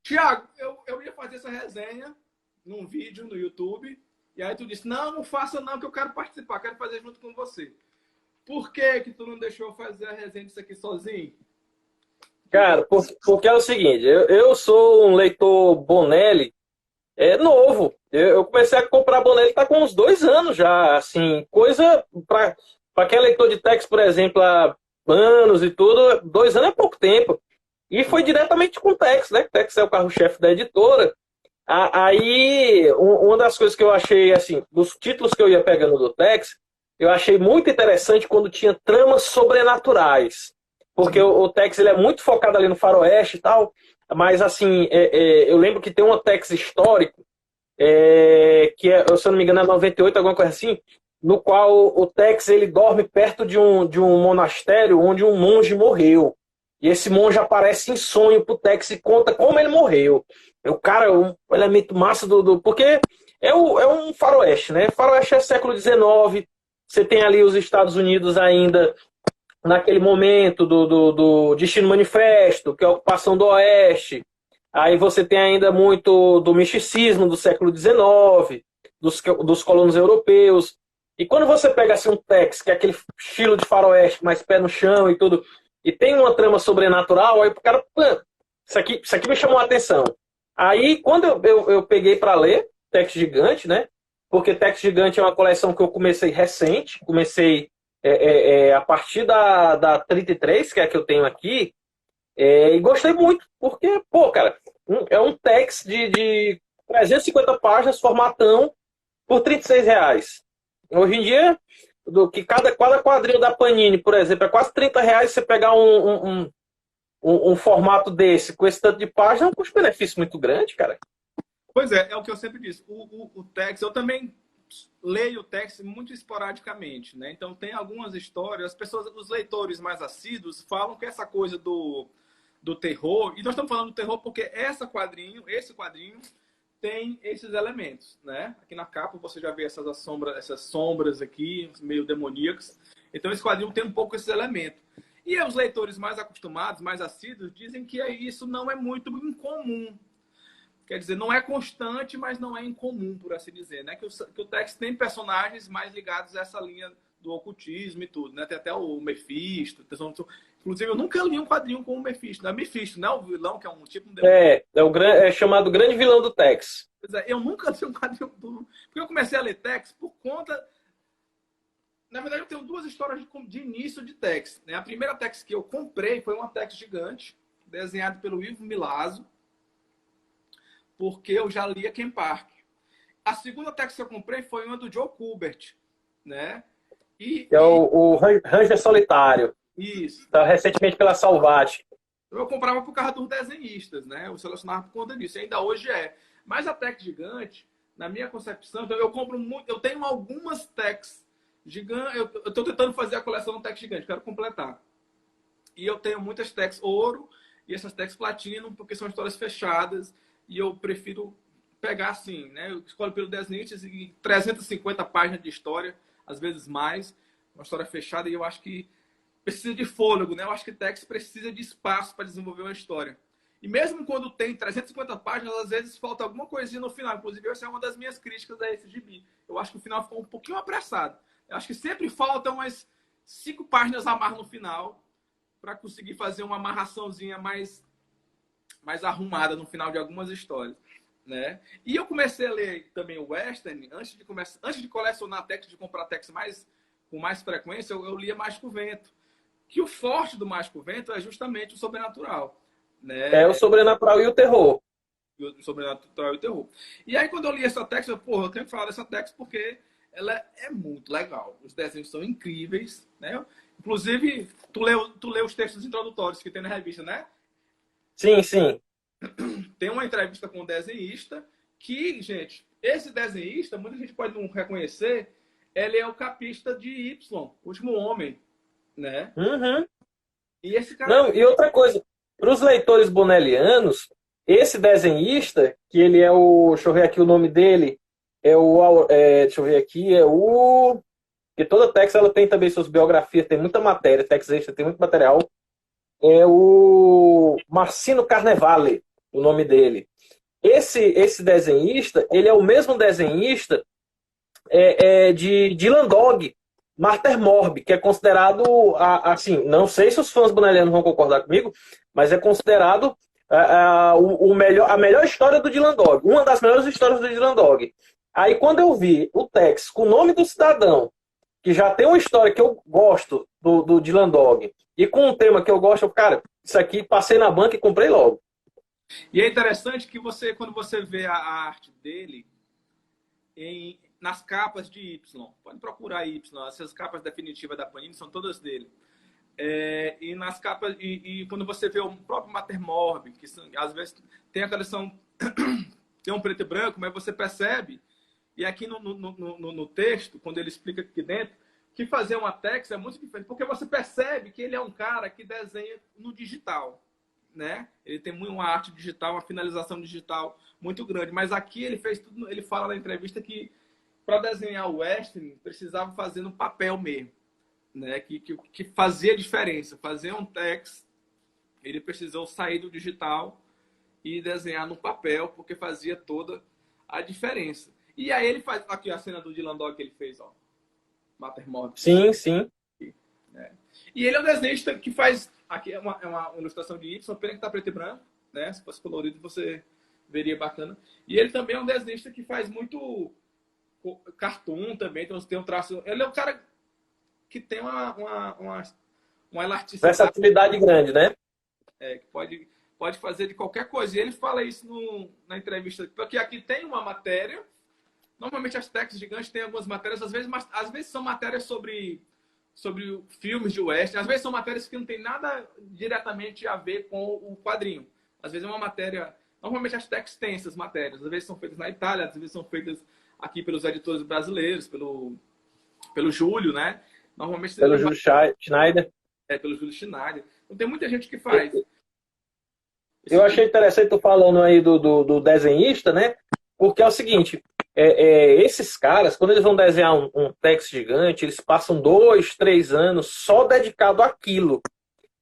Tiago, eu ia fazer essa resenha num vídeo no YouTube, e aí tu disse, não faça não, que eu quero participar, quero fazer junto com você. Por que que tu não deixou eu fazer a resenha disso aqui sozinho? Cara, porque é o seguinte, eu sou um leitor Bonelli novo. Eu comecei a comprar Bonelli tá com uns 2 anos já, assim, coisa para quem é leitor de text, por exemplo, há anos e tudo, 2 anos é pouco tempo. E foi diretamente com o Tex, né? O Tex é o carro-chefe da editora. Aí, uma das coisas que eu achei, assim, dos títulos que eu ia pegando do Tex, eu achei muito interessante quando tinha tramas sobrenaturais. Porque o Tex ele é muito focado ali no faroeste e tal, mas, assim, eu lembro que tem um Tex histórico, que é, se eu não me engano, é 98, alguma coisa assim, no qual o Tex ele dorme perto de um monastério onde um monge morreu. E esse monge aparece em sonho pro Tex e conta como ele morreu. O cara é um elemento massa porque é um faroeste, né? Faroeste é século XIX. Você tem ali os Estados Unidos ainda naquele momento do Destino Manifesto, que é a ocupação do Oeste. Aí você tem ainda muito do misticismo do século XIX, dos colonos europeus. E quando você pega assim, um Tex, que é aquele estilo de faroeste, mais pé no chão e tudo, e tem uma trama sobrenatural, aí o cara, isso aqui me chamou a atenção. Aí, quando eu peguei para ler Tex Gigante, né? Porque Tex Gigante é uma coleção que eu comecei recente, comecei a partir da 33, que é a que eu tenho aqui, e gostei muito, porque, pô, cara, é um Tex de 350 páginas, formatão, por R$ 36. Hoje em dia, do que cada quadrinho da Panini, por exemplo, é quase R$ 30 você pegar um formato desse, com esse tanto de página, é um custo-benefício muito grande, cara. Pois é o que eu sempre disse. O Tex, eu também leio o Tex muito esporadicamente, né? Então tem algumas histórias, os leitores mais assíduos falam que essa coisa do terror, e nós estamos falando do terror porque esse quadrinho tem esses elementos, né? Aqui na capa você já vê essas sombras aqui, meio demoníacas. Então esse quadrinho tem um pouco esses elementos. E os leitores mais acostumados, mais assíduos, dizem que isso não é muito incomum. Quer dizer, não é constante, mas não é incomum, por assim dizer, né? Que o Tex tem personagens mais ligados a essa linha do ocultismo e tudo, né? Tem até o Mephisto. Inclusive, eu nunca li um quadrinho com o Mephisto. Não é Mephisto, não é o vilão, que é um tipo de... É chamado Grande Vilão do Tex. Pois é, eu nunca li um quadrinho do... Porque eu comecei a ler Tex por conta... Na verdade, eu tenho duas histórias de início de Tex, né? A primeira Tex que eu comprei foi uma Tex gigante, desenhado pelo Ivo Milazzo, porque eu já lia Ken Park. A segunda Tex que eu comprei foi uma do Joe Kubert, né? Que é o Ranger Solitário. Isso. Tá recentemente pela Salvat. Eu comprava por causa dos desenhistas, né? Eu selecionava por conta disso. E ainda hoje é. Mas a Tex gigante, na minha concepção, então eu compro muito. Eu tenho algumas Tex gigantes. Eu estou tentando fazer a coleção do Tex gigante, quero completar. E eu tenho muitas Tex ouro e essas Tex platino, porque são histórias fechadas. E eu prefiro pegar assim, né? Eu escolho pelo desenhista e 350 páginas de história, às vezes mais. Uma história fechada, e eu acho que precisa de fôlego, né? Eu acho que Tex precisa de espaço para desenvolver uma história. E mesmo quando tem 350 páginas, às vezes falta alguma coisinha no final. Inclusive, essa é uma das minhas críticas a esse gibi. Eu acho que o final ficou um pouquinho apressado. Eu acho que sempre faltam umas 5 páginas a mais no final para conseguir fazer uma amarraçãozinha mais arrumada no final de algumas histórias, né? E eu comecei a ler também o Western antes de colecionar Tex, de comprar Tex com mais frequência, eu lia Mágico Vento. Que o forte do Mágico Vento é justamente o sobrenatural, né? É o sobrenatural e o terror. O sobrenatural e o terror. E aí, quando eu li essa Tex, eu tenho que falar dessa Tex porque ela é muito legal. Os desenhos são incríveis, né? Inclusive, tu leu os textos introdutórios que tem na revista, né? Sim, sim. Tem uma entrevista com um desenhista que, gente, esse desenhista, muita gente pode não reconhecer, ele é o capista de Y, o Último Homem, né? Uhum. E esse cara... Não, e outra coisa, para os leitores bonellianos, esse desenhista, que ele é o... Deixa eu ver aqui o nome dele. Deixa eu ver aqui, porque toda Tex ela tem também suas biografias, tem muita matéria, Tex Extra tem muito material. É o Marcino Carnevale. o nome dele. Esse desenhista, ele é o mesmo desenhista de Dylan Dog, Martha Morb, que é considerado, assim, não sei se os fãs bonellianos vão concordar comigo, mas é considerado a melhor história do Dylan Dog, uma das melhores histórias do Dylan Dog. Aí quando eu vi o Tex com o nome do cidadão, que já tem uma história que eu gosto do Dylan Dog, e com um tema que eu gosto, cara, isso aqui passei na banca e comprei logo. E é interessante que quando você vê a arte dele nas capas de Y, pode procurar Y, essas capas definitivas da Panini são todas dele. E nas capas, quando você vê o próprio Matermorb, que às vezes tem a coleção, tem um preto e branco, mas você percebe, e aqui no texto, quando ele explica aqui dentro, que fazer uma tex é muito diferente, porque você percebe que ele é um cara que desenha no digital, né? Ele tem uma arte digital, uma finalização digital muito grande, mas aqui ele fez tudo, ele fala na entrevista que para desenhar o western precisava fazer no papel mesmo, né? Que fazia diferença, fazer um tex, ele precisou sair do digital e desenhar no papel, porque fazia toda a diferença. E aí ele faz aqui a cena do Dylan Dog que ele fez, ó. Matermorb. Sim, sim. E ele é um desenhista que faz. Aqui é uma ilustração de Y, pena que tá preto e branco, né? Se fosse colorido, você veria bacana. E ele também é um desenhista que faz muito cartoon também, então tem um traço. Ele é um cara que tem uma elasticidade. Versatilidade grande, né? Que pode fazer de qualquer coisa. E ele fala isso na entrevista, porque aqui tem uma matéria. Normalmente as tex gigantes têm algumas matérias, às vezes são matérias sobre filmes de western, às vezes são matérias que não tem nada diretamente a ver com o quadrinho. Às vezes é uma matéria... Normalmente as tex têm essas matérias, às vezes são feitas na Itália, às vezes são feitas aqui pelos editores brasileiros, pelo Júlio, né? Normalmente pelo Júlio Schneider. Pelo Júlio Schneider. Então tem muita gente que faz. Eu achei interessante tu falando aí do desenhista, né? Porque é o seguinte, esses caras, quando eles vão desenhar um tex gigante, eles passam 2, 3 anos só dedicado àquilo.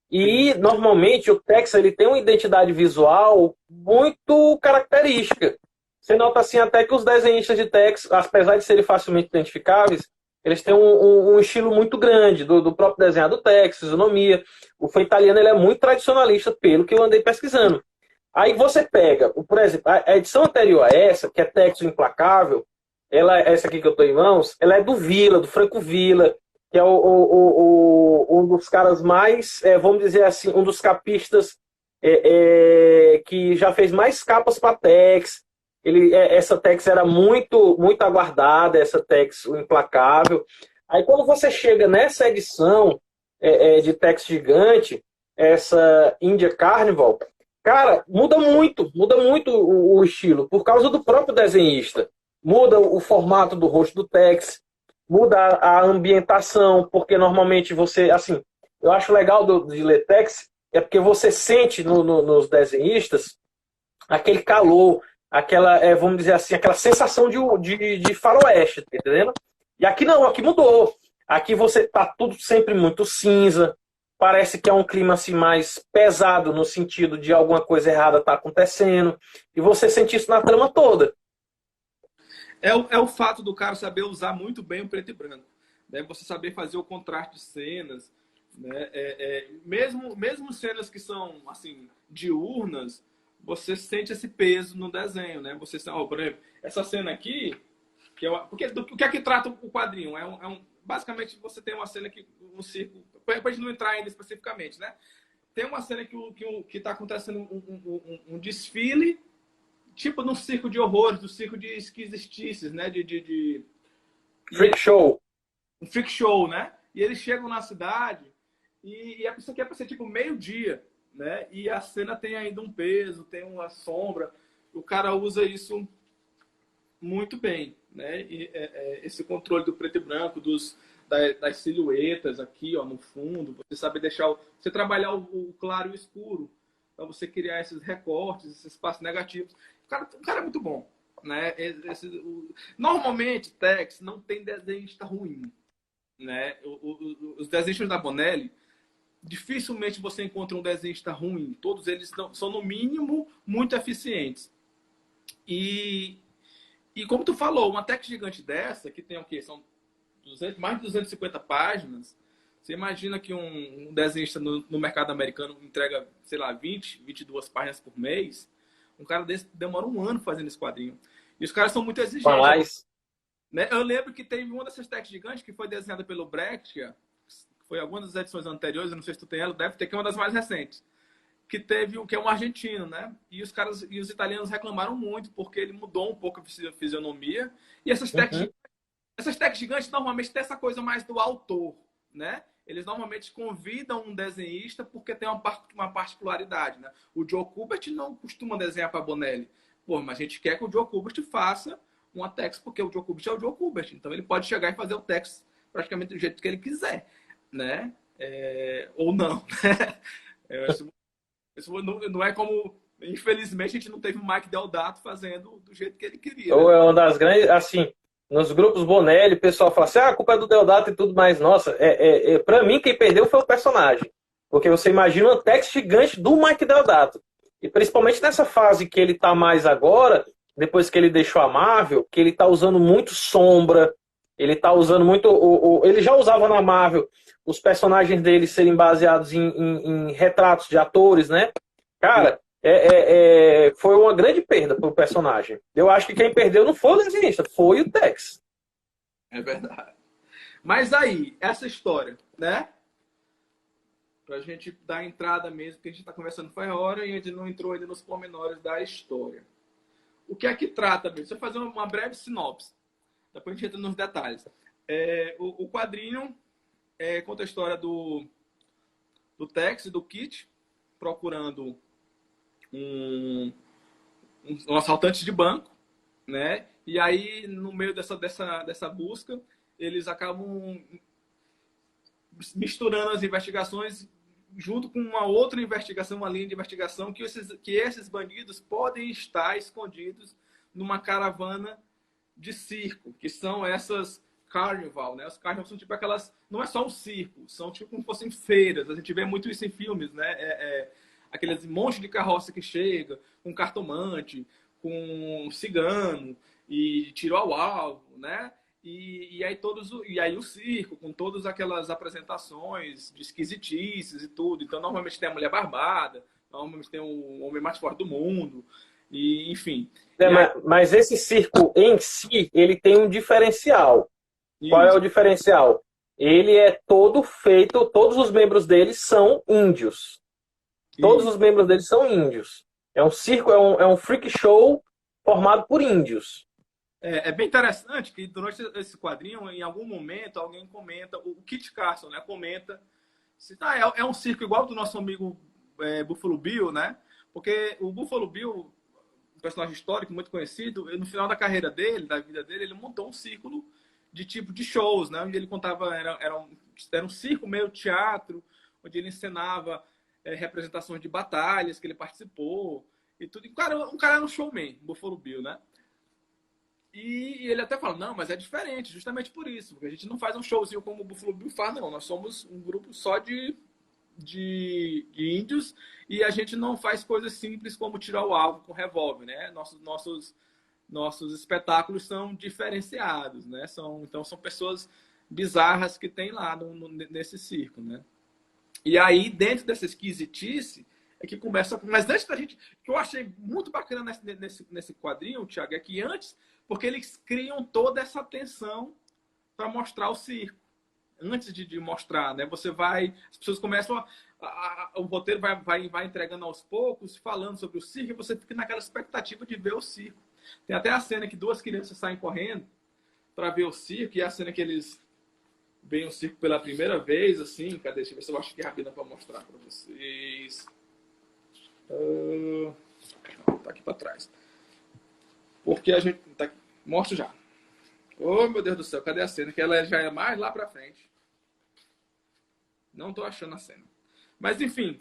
E, normalmente, o tex ele tem uma identidade visual muito característica. Você nota, assim, até que os desenhistas de tex, apesar de serem facilmente identificáveis, eles têm um estilo muito grande do próprio desenho do tex, fisionomia. O fã italiano ele é muito tradicionalista, pelo que eu andei pesquisando. Aí você pega, por exemplo, a edição anterior a essa, que é Texto Implacável, essa aqui que eu estou em mãos, ela é do Villa, do Franco Villa, que é um dos caras mais, vamos dizer assim, um dos capistas que já fez mais capas para Tex. Essa Tex era muito, muito aguardada, essa Tex, o Implacável. Aí quando você chega nessa edição de Tex gigante, essa India Carnival, cara, muda muito o estilo, por causa do próprio desenhista. Muda o formato do rosto do Tex, muda a ambientação, porque normalmente você, assim, eu acho legal de ler Tex, é porque você sente nos desenhistas aquele calor, aquela, vamos dizer assim, aquela sensação de faroeste, tá entendendo? E aqui não, aqui mudou. Aqui você tá tudo sempre muito cinza, parece que é um clima assim mais pesado, no sentido de alguma coisa errada tá acontecendo. E você sente isso na trama toda. É o fato do cara saber usar muito bem o preto e branco. Né? Você saber fazer o contraste de cenas. Né? Mesmo cenas que são assim diurnas, você sente esse peso no desenho. Né? Você, por exemplo, essa cena aqui, porque o que é que trata o quadrinho? Basicamente, você tem uma cena que um circo... Para a gente não entrar ainda especificamente, né? Tem uma cena que está acontecendo um desfile, tipo num circo de horrores, do circo de esquisitices, né? Freak show. Um freak show, né? E eles chegam na cidade e isso aqui é para ser tipo meio-dia, né? E a cena tem ainda um peso, tem uma sombra. O cara usa isso muito bem, né? E, esse controle do preto e branco, das silhuetas aqui, ó, no fundo, você saber você trabalhar o claro e o escuro, para você criar esses recortes, esses espaços negativos. O cara é muito bom, né? Normalmente, Tex não tem desenhista ruim, né? Os desenhistas da Bonelli, dificilmente você encontra um desenhista ruim. Todos eles são, no mínimo, muito eficientes. E como tu falou, uma tech gigante dessa, que tem o quê? São mais de 250 páginas. Você imagina que um desenhista no mercado americano entrega, sei lá, 22 páginas por mês. Um cara desse demora um ano fazendo esse quadrinho. E os caras são muito exigentes. Mas, Né? Eu lembro que teve uma dessas techs gigantes que foi desenhada pelo Brecht, que foi alguma das edições anteriores, eu não sei se tu tem ela, deve ter, que é uma das mais recentes. Que teve o que é um argentino, né? E os caras e os italianos reclamaram muito porque ele mudou um pouco a fisionomia. E essas techs gigantes normalmente têm essa coisa mais do autor, né? Eles normalmente convidam um desenhista porque tem uma particularidade, né? O Joe Kubert não costuma desenhar para Bonelli. Pô, mas a gente quer que o Joe Kubert faça uma tex porque o Joe Kubert é o Joe Kubert. Então ele pode chegar e fazer o tex praticamente do jeito que ele quiser, né? Ou não, né? Isso não é como... Infelizmente, a gente não teve o Mike Deodato fazendo do jeito que ele queria. ou Né? é uma das grandes, assim, nos grupos Bonelli, o pessoal fala assim, a culpa é do Deodato e tudo mais. Nossa, pra mim, quem perdeu foi o personagem. Porque você imagina um texto gigante do Mike Deodato. E principalmente nessa fase que ele tá mais agora, depois que ele deixou a Marvel, que ele tá usando muito sombra, ele tá usando muito... ele já usava na Marvel os personagens dele serem baseados em retratos de atores, né? Cara, foi uma grande perda pro personagem. Eu acho que quem perdeu não foi o desenhista, foi o Tex. É verdade. Mas aí, essa história, né? Pra gente dar entrada mesmo, que a gente tá conversando faz hora e a gente não entrou ainda nos pormenores da história. O que é que trata mesmo? Deixa eu fazer uma breve sinopse. Depois a gente entra nos detalhes. O quadrinho conta a história do Tex e do Kit procurando um assaltante de banco, né? E aí, no meio dessa busca, eles acabam misturando as investigações junto com uma outra investigação, uma linha de investigação que esses bandidos podem estar escondidos numa caravana de circo, que são essas carnival, né? Os carnival são tipo aquelas... Não é só um circo, são tipo como se fossem feiras. A gente vê muito isso em filmes, né? Aqueles monte de carroça que chega, com cartomante, com cigano, e tiro ao alvo, né? E aí o circo, com todas aquelas apresentações de esquisitices e tudo. Então, normalmente tem a mulher barbada, normalmente tem o homem mais forte do mundo, e enfim. Mas esse circo em si, ele tem um diferencial. Qual é o diferencial? Ele é todo feito, todos os membros dele são índios. Todos os membros dele são índios. É um circo, é um freak show formado por índios. É bem interessante que durante esse quadrinho, em algum momento, alguém comenta, o Kit Carson, né, comenta, se, é um circo igual do nosso amigo Buffalo Bill, né? Porque o Buffalo Bill, um personagem histórico muito conhecido, no final da carreira dele, da vida dele, ele montou um círculo de tipo de shows, né? Onde ele contava, era um circo meio teatro, onde ele encenava representações de batalhas que ele participou e tudo. Um cara era um showman, Buffalo Bill, né? E ele até fala, não, mas é diferente, justamente por isso, porque a gente não faz um showzinho como o Buffalo Bill faz, não. Nós somos um grupo só de índios e a gente não faz coisas simples como tirar o alvo com revólver, né? Nossos espetáculos são diferenciados, né? Então são pessoas bizarras que tem lá nesse circo, né? E aí, dentro dessa esquisitice, é que começa... Mas antes da gente... O que eu achei muito bacana nesse quadrinho, Thiago, é que antes... Porque eles criam toda essa tensão para mostrar o circo. Antes de mostrar, né? Você vai... As pessoas começam o roteiro vai entregando aos poucos, falando sobre o circo, e você fica naquela expectativa de ver o circo. Tem até a cena que duas crianças saem correndo para ver o circo, e é a cena que eles veem o circo pela primeira vez, assim. Cadê? Deixa eu ver se eu acho que é rápido para mostrar para vocês. Tá aqui para trás. Porque a gente... Tá, mostro já. Oh, meu Deus do céu, cadê a cena? Que ela já é mais lá pra frente. Não tô achando a cena. Mas, enfim.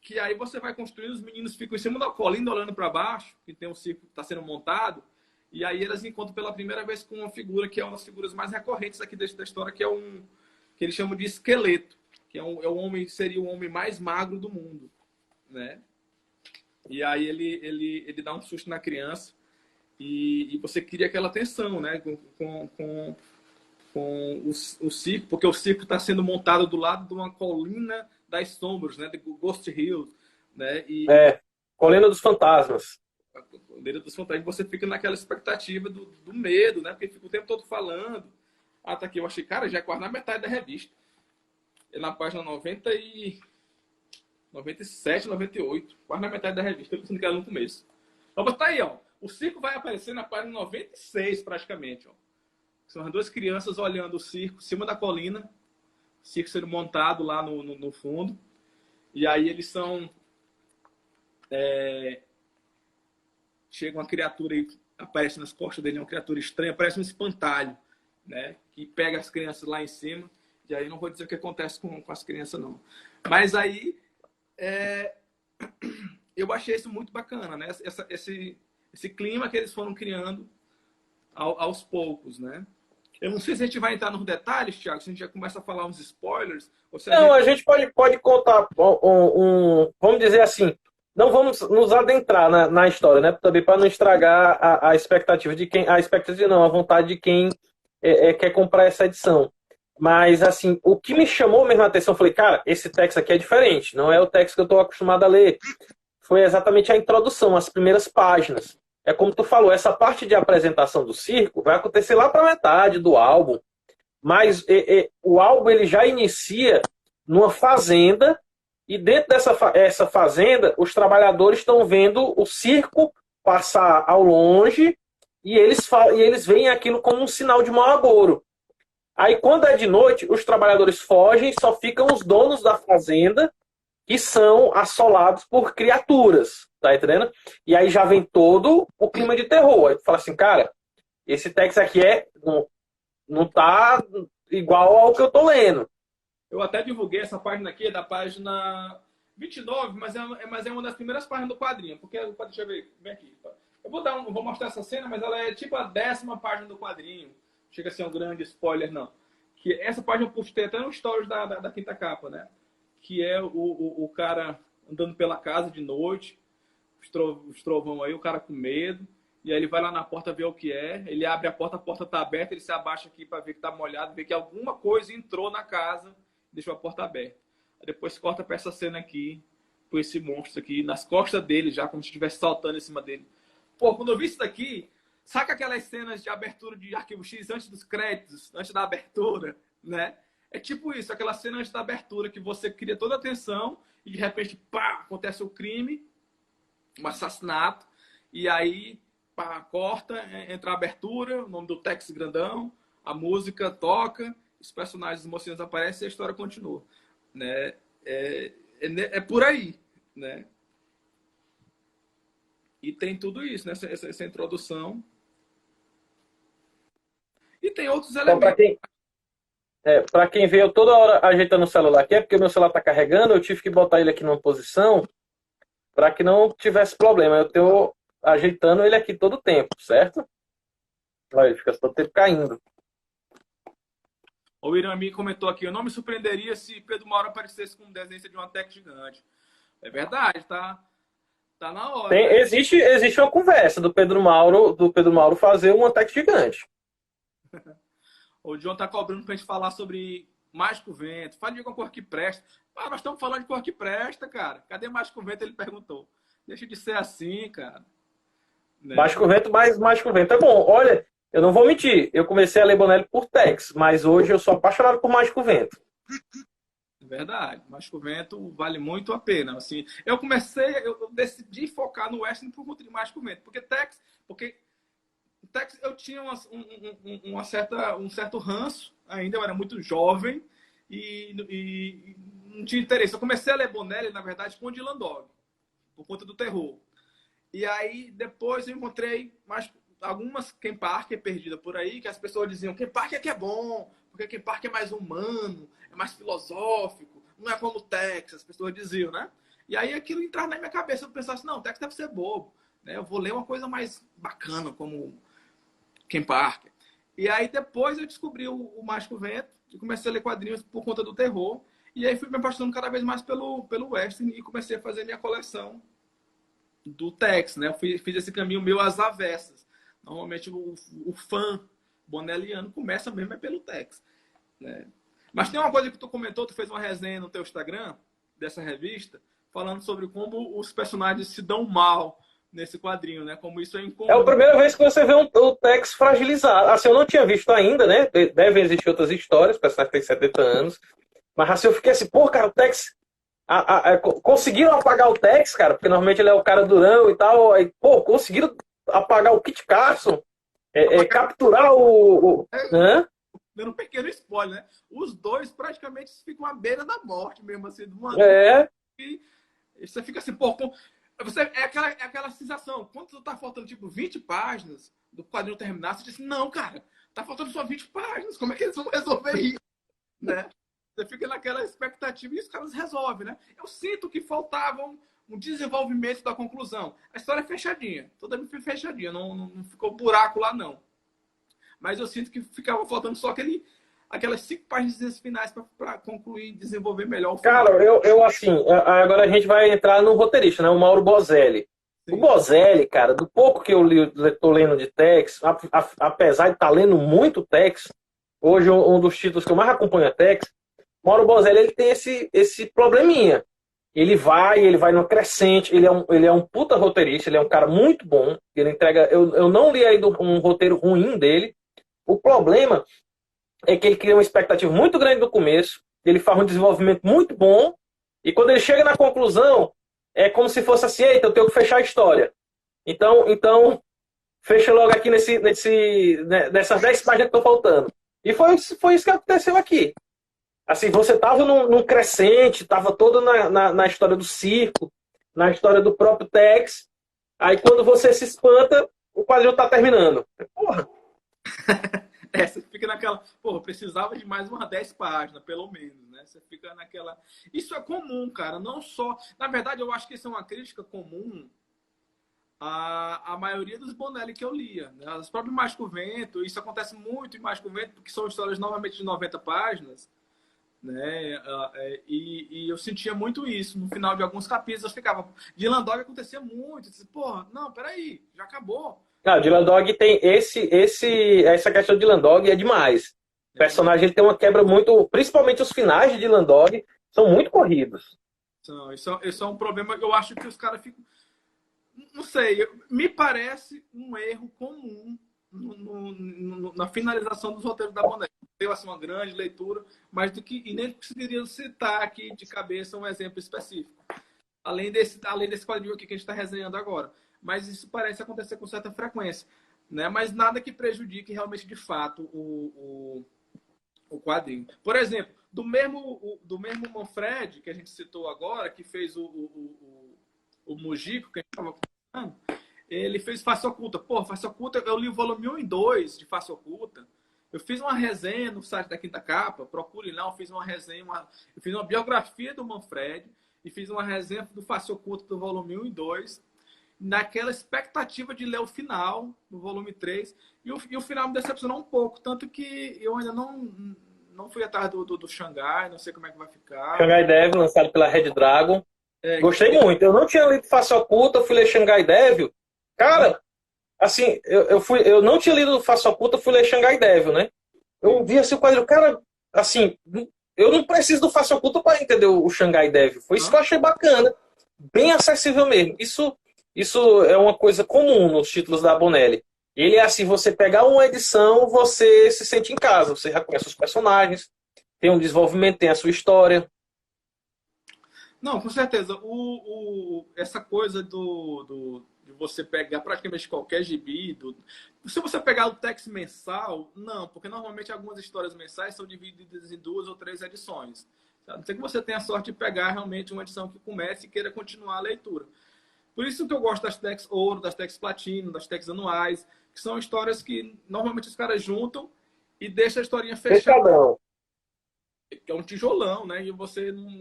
Que aí você vai construindo, os meninos ficam em cima da colina, olhando para baixo, que tem um circo que está sendo montado, e aí eles encontram pela primeira vez com uma figura que é uma das figuras mais recorrentes aqui da história, que é que eles chamam de esqueleto, que seria o homem mais magro do mundo, né? E aí ele dá um susto na criança e você cria aquela tensão, né? Com o circo, porque o circo está sendo montado do lado de uma colina das sombras, né? De Ghost Hills, né? Colina dos Fantasmas. Colina dos Fantasmas, você fica naquela expectativa do medo, né? Porque fica o tempo todo falando. Ah, tá aqui, eu achei, cara, já é quase na metade da revista. É na página 97, 98, quase na metade da revista. Eu pensando que era no começo. Então, tá aí, ó. O circo vai aparecer na página 96, praticamente, ó. São as duas crianças olhando o circo em cima da colina, o circo sendo montado lá no fundo. E aí eles são... Chega uma criatura e aparece nas costas dele, uma criatura estranha, parece um espantalho, né? Que pega as crianças lá em cima. E aí não vou dizer o que acontece com as crianças, não. Mas aí eu achei isso muito bacana, né? Esse clima que eles foram criando aos poucos, né? Eu não sei se a gente vai entrar nos detalhes, Thiago, se a gente já começa a falar uns spoilers. Ou se Não, a gente pode contar vamos dizer assim, não vamos nos adentrar na história, né? Também para não estragar a expectativa de quem, a expectativa não, a vontade de quem quer comprar essa edição. Mas, assim, o que me chamou mesmo a atenção, eu falei, cara, esse texto aqui é diferente, não é o texto que eu estou acostumado a ler. Foi exatamente a introdução, as primeiras páginas. É como tu falou, essa parte de apresentação do circo vai acontecer lá para metade do álbum, mas o álbum ele já inicia numa fazenda e dentro dessa fazenda os trabalhadores estão vendo o circo passar ao longe e eles veem aquilo como um sinal de mau agouro. Aí quando é de noite, os trabalhadores fogem, só ficam os donos da fazenda que são assolados por criaturas, tá entendendo? E aí já vem todo o clima de terror. Aí tu fala assim, cara, esse texto aqui não tá igual ao que eu tô lendo. Eu até divulguei essa página aqui, da página 29, mas é uma das primeiras páginas do quadrinho. Porque, deixa eu ver, vem aqui. Eu vou mostrar essa cena, mas ela é tipo a 10ª página do quadrinho. Chega a ser um grande spoiler, não. Que essa página eu postei até no stories da quinta capa, né? Que é o cara andando pela casa de noite, os trovão aí, o cara com medo, e aí ele vai lá na porta ver o que é, ele abre a porta tá aberta, ele se abaixa aqui para ver que tá molhado, ver que alguma coisa entrou na casa, deixou a porta aberta. Aí depois corta para essa cena aqui, com esse monstro aqui, nas costas dele já, como se estivesse saltando em cima dele. Pô, quando eu vi isso daqui, saca aquelas cenas de abertura de Arquivo X antes dos créditos, antes da abertura, né? É tipo isso, aquela cena antes da abertura que você cria toda a atenção e de repente, pá, acontece o crime, um assassinato, e aí, pá, corta, entra a abertura, o nome do Tex grandão, a música toca, os personagens, os mocinhos aparecem e a história continua, né? É por aí, né? E tem tudo isso, né? Essa introdução. E tem outros elementos. Para quem vê eu toda hora ajeitando o celular aqui, é porque o meu celular está carregando, eu tive que botar ele aqui numa posição para que não tivesse problema. Eu estou ajeitando ele aqui todo o tempo, certo? Olha, ele fica todo o tempo caindo. O Irã me comentou aqui, eu não me surpreenderia se Pedro Mauro aparecesse com um desenho de uma tech gigante. É verdade, tá na hora. Né? Existe uma conversa do Pedro Mauro fazer um ataque gigante. O John tá cobrando pra gente falar sobre Mágico Vento. Fala de alguma cor que presta. Ah, nós estamos falando de cor que presta, cara. Cadê Mágico Vento? Ele perguntou. Deixa de ser assim, cara. Né? Mágico Vento, mas Mágico Vento é bom. Olha, eu não vou mentir. Eu comecei a ler Bonelli por Tex, mas hoje eu sou apaixonado por Mágico Vento. Verdade. Mágico Vento vale muito a pena. Assim, eu decidi focar no Western por conta de Mágico Vento. Porque Tex eu tinha um certo ranço ainda, eu era muito jovem e não tinha interesse. Eu comecei a ler Bonelli, na verdade, com o Dylan Dog, por conta do terror. E aí, depois eu encontrei algumas Ken Parker perdida por aí, que as pessoas diziam Ken Parker é bom, porque Ken Parker é mais humano, é mais filosófico, não é como o Tex, as pessoas diziam, né? E aí aquilo entrava na minha cabeça, eu pensava assim, não, o Tex deve ser bobo, né? Eu vou ler uma coisa mais bacana, como Ken Parker. E aí depois eu descobri o Mágico Vento e comecei a ler quadrinhos por conta do terror. E aí fui me apaixonando cada vez mais pelo western e comecei a fazer minha coleção do Tex, né? Eu fiz esse caminho meio às avessas. Normalmente o fã bonelliano começa mesmo é pelo Tex, né? Mas tem uma coisa que tu comentou, tu fez uma resenha no teu Instagram dessa revista, falando sobre como os personagens se dão mal nesse quadrinho, né? Como isso é É a incomum. primeira vez que você vê o Tex fragilizado. Assim, eu não tinha visto ainda, né? Devem existir outras histórias, o personagem tem 70 anos. Mas assim, eu fiquei assim, pô, cara, o Tex. Conseguiram apagar o Tex, cara, porque normalmente ele é o cara durão e tal. Aí, pô, conseguiram apagar o Kit Carson, capturar Hã? Dando um pequeno spoiler, né? Os dois praticamente ficam à beira da morte mesmo, assim, do mano. É. E você fica assim, pô, é aquela sensação. Quando tu tá faltando, tipo, 20 páginas do quadrinho terminar, você diz assim, não, cara, tá faltando só 20 páginas, como é que eles vão resolver isso, né? Você fica naquela expectativa e os caras resolvem, né? Eu sinto que faltava um desenvolvimento da conclusão. A história é fechadinha, toda fechadinha, não ficou buraco lá, não. Mas eu sinto que ficava faltando só aquelas 5 páginas finais para concluir e desenvolver melhor o final. Cara, eu assim, agora a gente vai entrar no roteirista, né? O Mauro Bozelli. O Sim. Bozelli, cara, do pouco que eu tô lendo de Tex, apesar de estar lendo muito Tex, hoje um dos títulos que eu mais acompanho é Tex, Mauro Bozelli ele tem esse probleminha. Ele vai no crescente, ele é um puta roteirista, ele é um cara muito bom, ele entrega, eu não li ainda um roteiro ruim dele. O problema é que ele cria uma expectativa muito grande no começo, ele faz um desenvolvimento muito bom, e quando ele chega na conclusão, é como se fosse assim, eita, eu tenho que fechar a história. Então fecha logo aqui nessas 10 páginas que estão faltando. E foi isso que aconteceu aqui. Assim, você estava num crescente, estava todo na história do circo, na história do próprio Tex. Aí quando você se espanta, o quadrinho está terminando. Porra! Você fica naquela, pô, precisava de mais umas 10 páginas, pelo menos, né? Você fica naquela. Isso é comum, cara, não só. Na verdade, eu acho que isso é uma crítica comum à maioria dos Bonelli que eu lia. Né? As próprias Mágico Vento, isso acontece muito em Mágico Vento, porque são histórias normalmente de 90 páginas. Né? E eu sentia muito isso. No final de alguns capítulos, eu ficava. De Landog acontecia muito. Eu disse, porra, não, peraí, já acabou. Não, Dylan Dog tem essa questão de Dylan Dog é demais. O personagem ele tem uma quebra muito. Principalmente os finais de Dylan Dog são muito corridos. Isso é um problema que eu acho que os caras ficam. Não sei, me parece um erro comum na finalização dos roteiros da Bonelli. Deu assim, uma grande leitura, mas do que. E nem conseguiria citar aqui de cabeça um exemplo específico. Além desse quadrinho aqui que a gente está resenhando agora. Mas isso parece acontecer com certa frequência. Né? Mas nada que prejudique realmente, de fato, o quadrinho. Por exemplo, do mesmo Manfred, que a gente citou agora, que fez o Mujico, que a gente estava conversando, ele fez Face Oculta. Pô, Face Oculta, eu li o volume 1 e 2 de Face Oculta. Eu fiz uma resenha no site da Quinta Capa, procure lá, eu fiz uma resenha, eu fiz uma biografia do Manfred e fiz uma resenha do Face Oculta do volume 1 e 2, naquela expectativa de ler o final, no volume 3, e o final me decepcionou um pouco, tanto que eu ainda não fui atrás do Xangai, não sei como é que vai ficar. Shanghai Devil, lançado pela Red Dragon. Gostei muito. Eu não tinha lido Face Oculta, fui ler Shanghai Devil. Cara, assim, eu não tinha lido Face Oculta, fui ler Shanghai Devil, né? Eu vi assim o quadro, cara, assim, eu não preciso do Face Oculta para entender o Shanghai Devil. Foi isso que eu achei bacana. Bem acessível mesmo. Isso é uma coisa comum nos títulos da Bonelli. Ele é assim, você pegar uma edição, você se sente em casa, você já conhece os personagens, tem um desenvolvimento, tem a sua história. Não, com certeza. Essa coisa de você pegar praticamente qualquer gibi. Se você pegar o texto mensal, não, porque normalmente algumas histórias mensais são divididas em 2 ou 3 edições. A não ser que você tenha a sorte de pegar realmente uma edição que comece e queira continuar a leitura. Por isso que eu gosto das Tex Ouro, das Tex Platino, das Tex Anuais, que são histórias que normalmente os caras juntam e deixam a historinha fechada. Fechadão. Que é um tijolão, né? E você não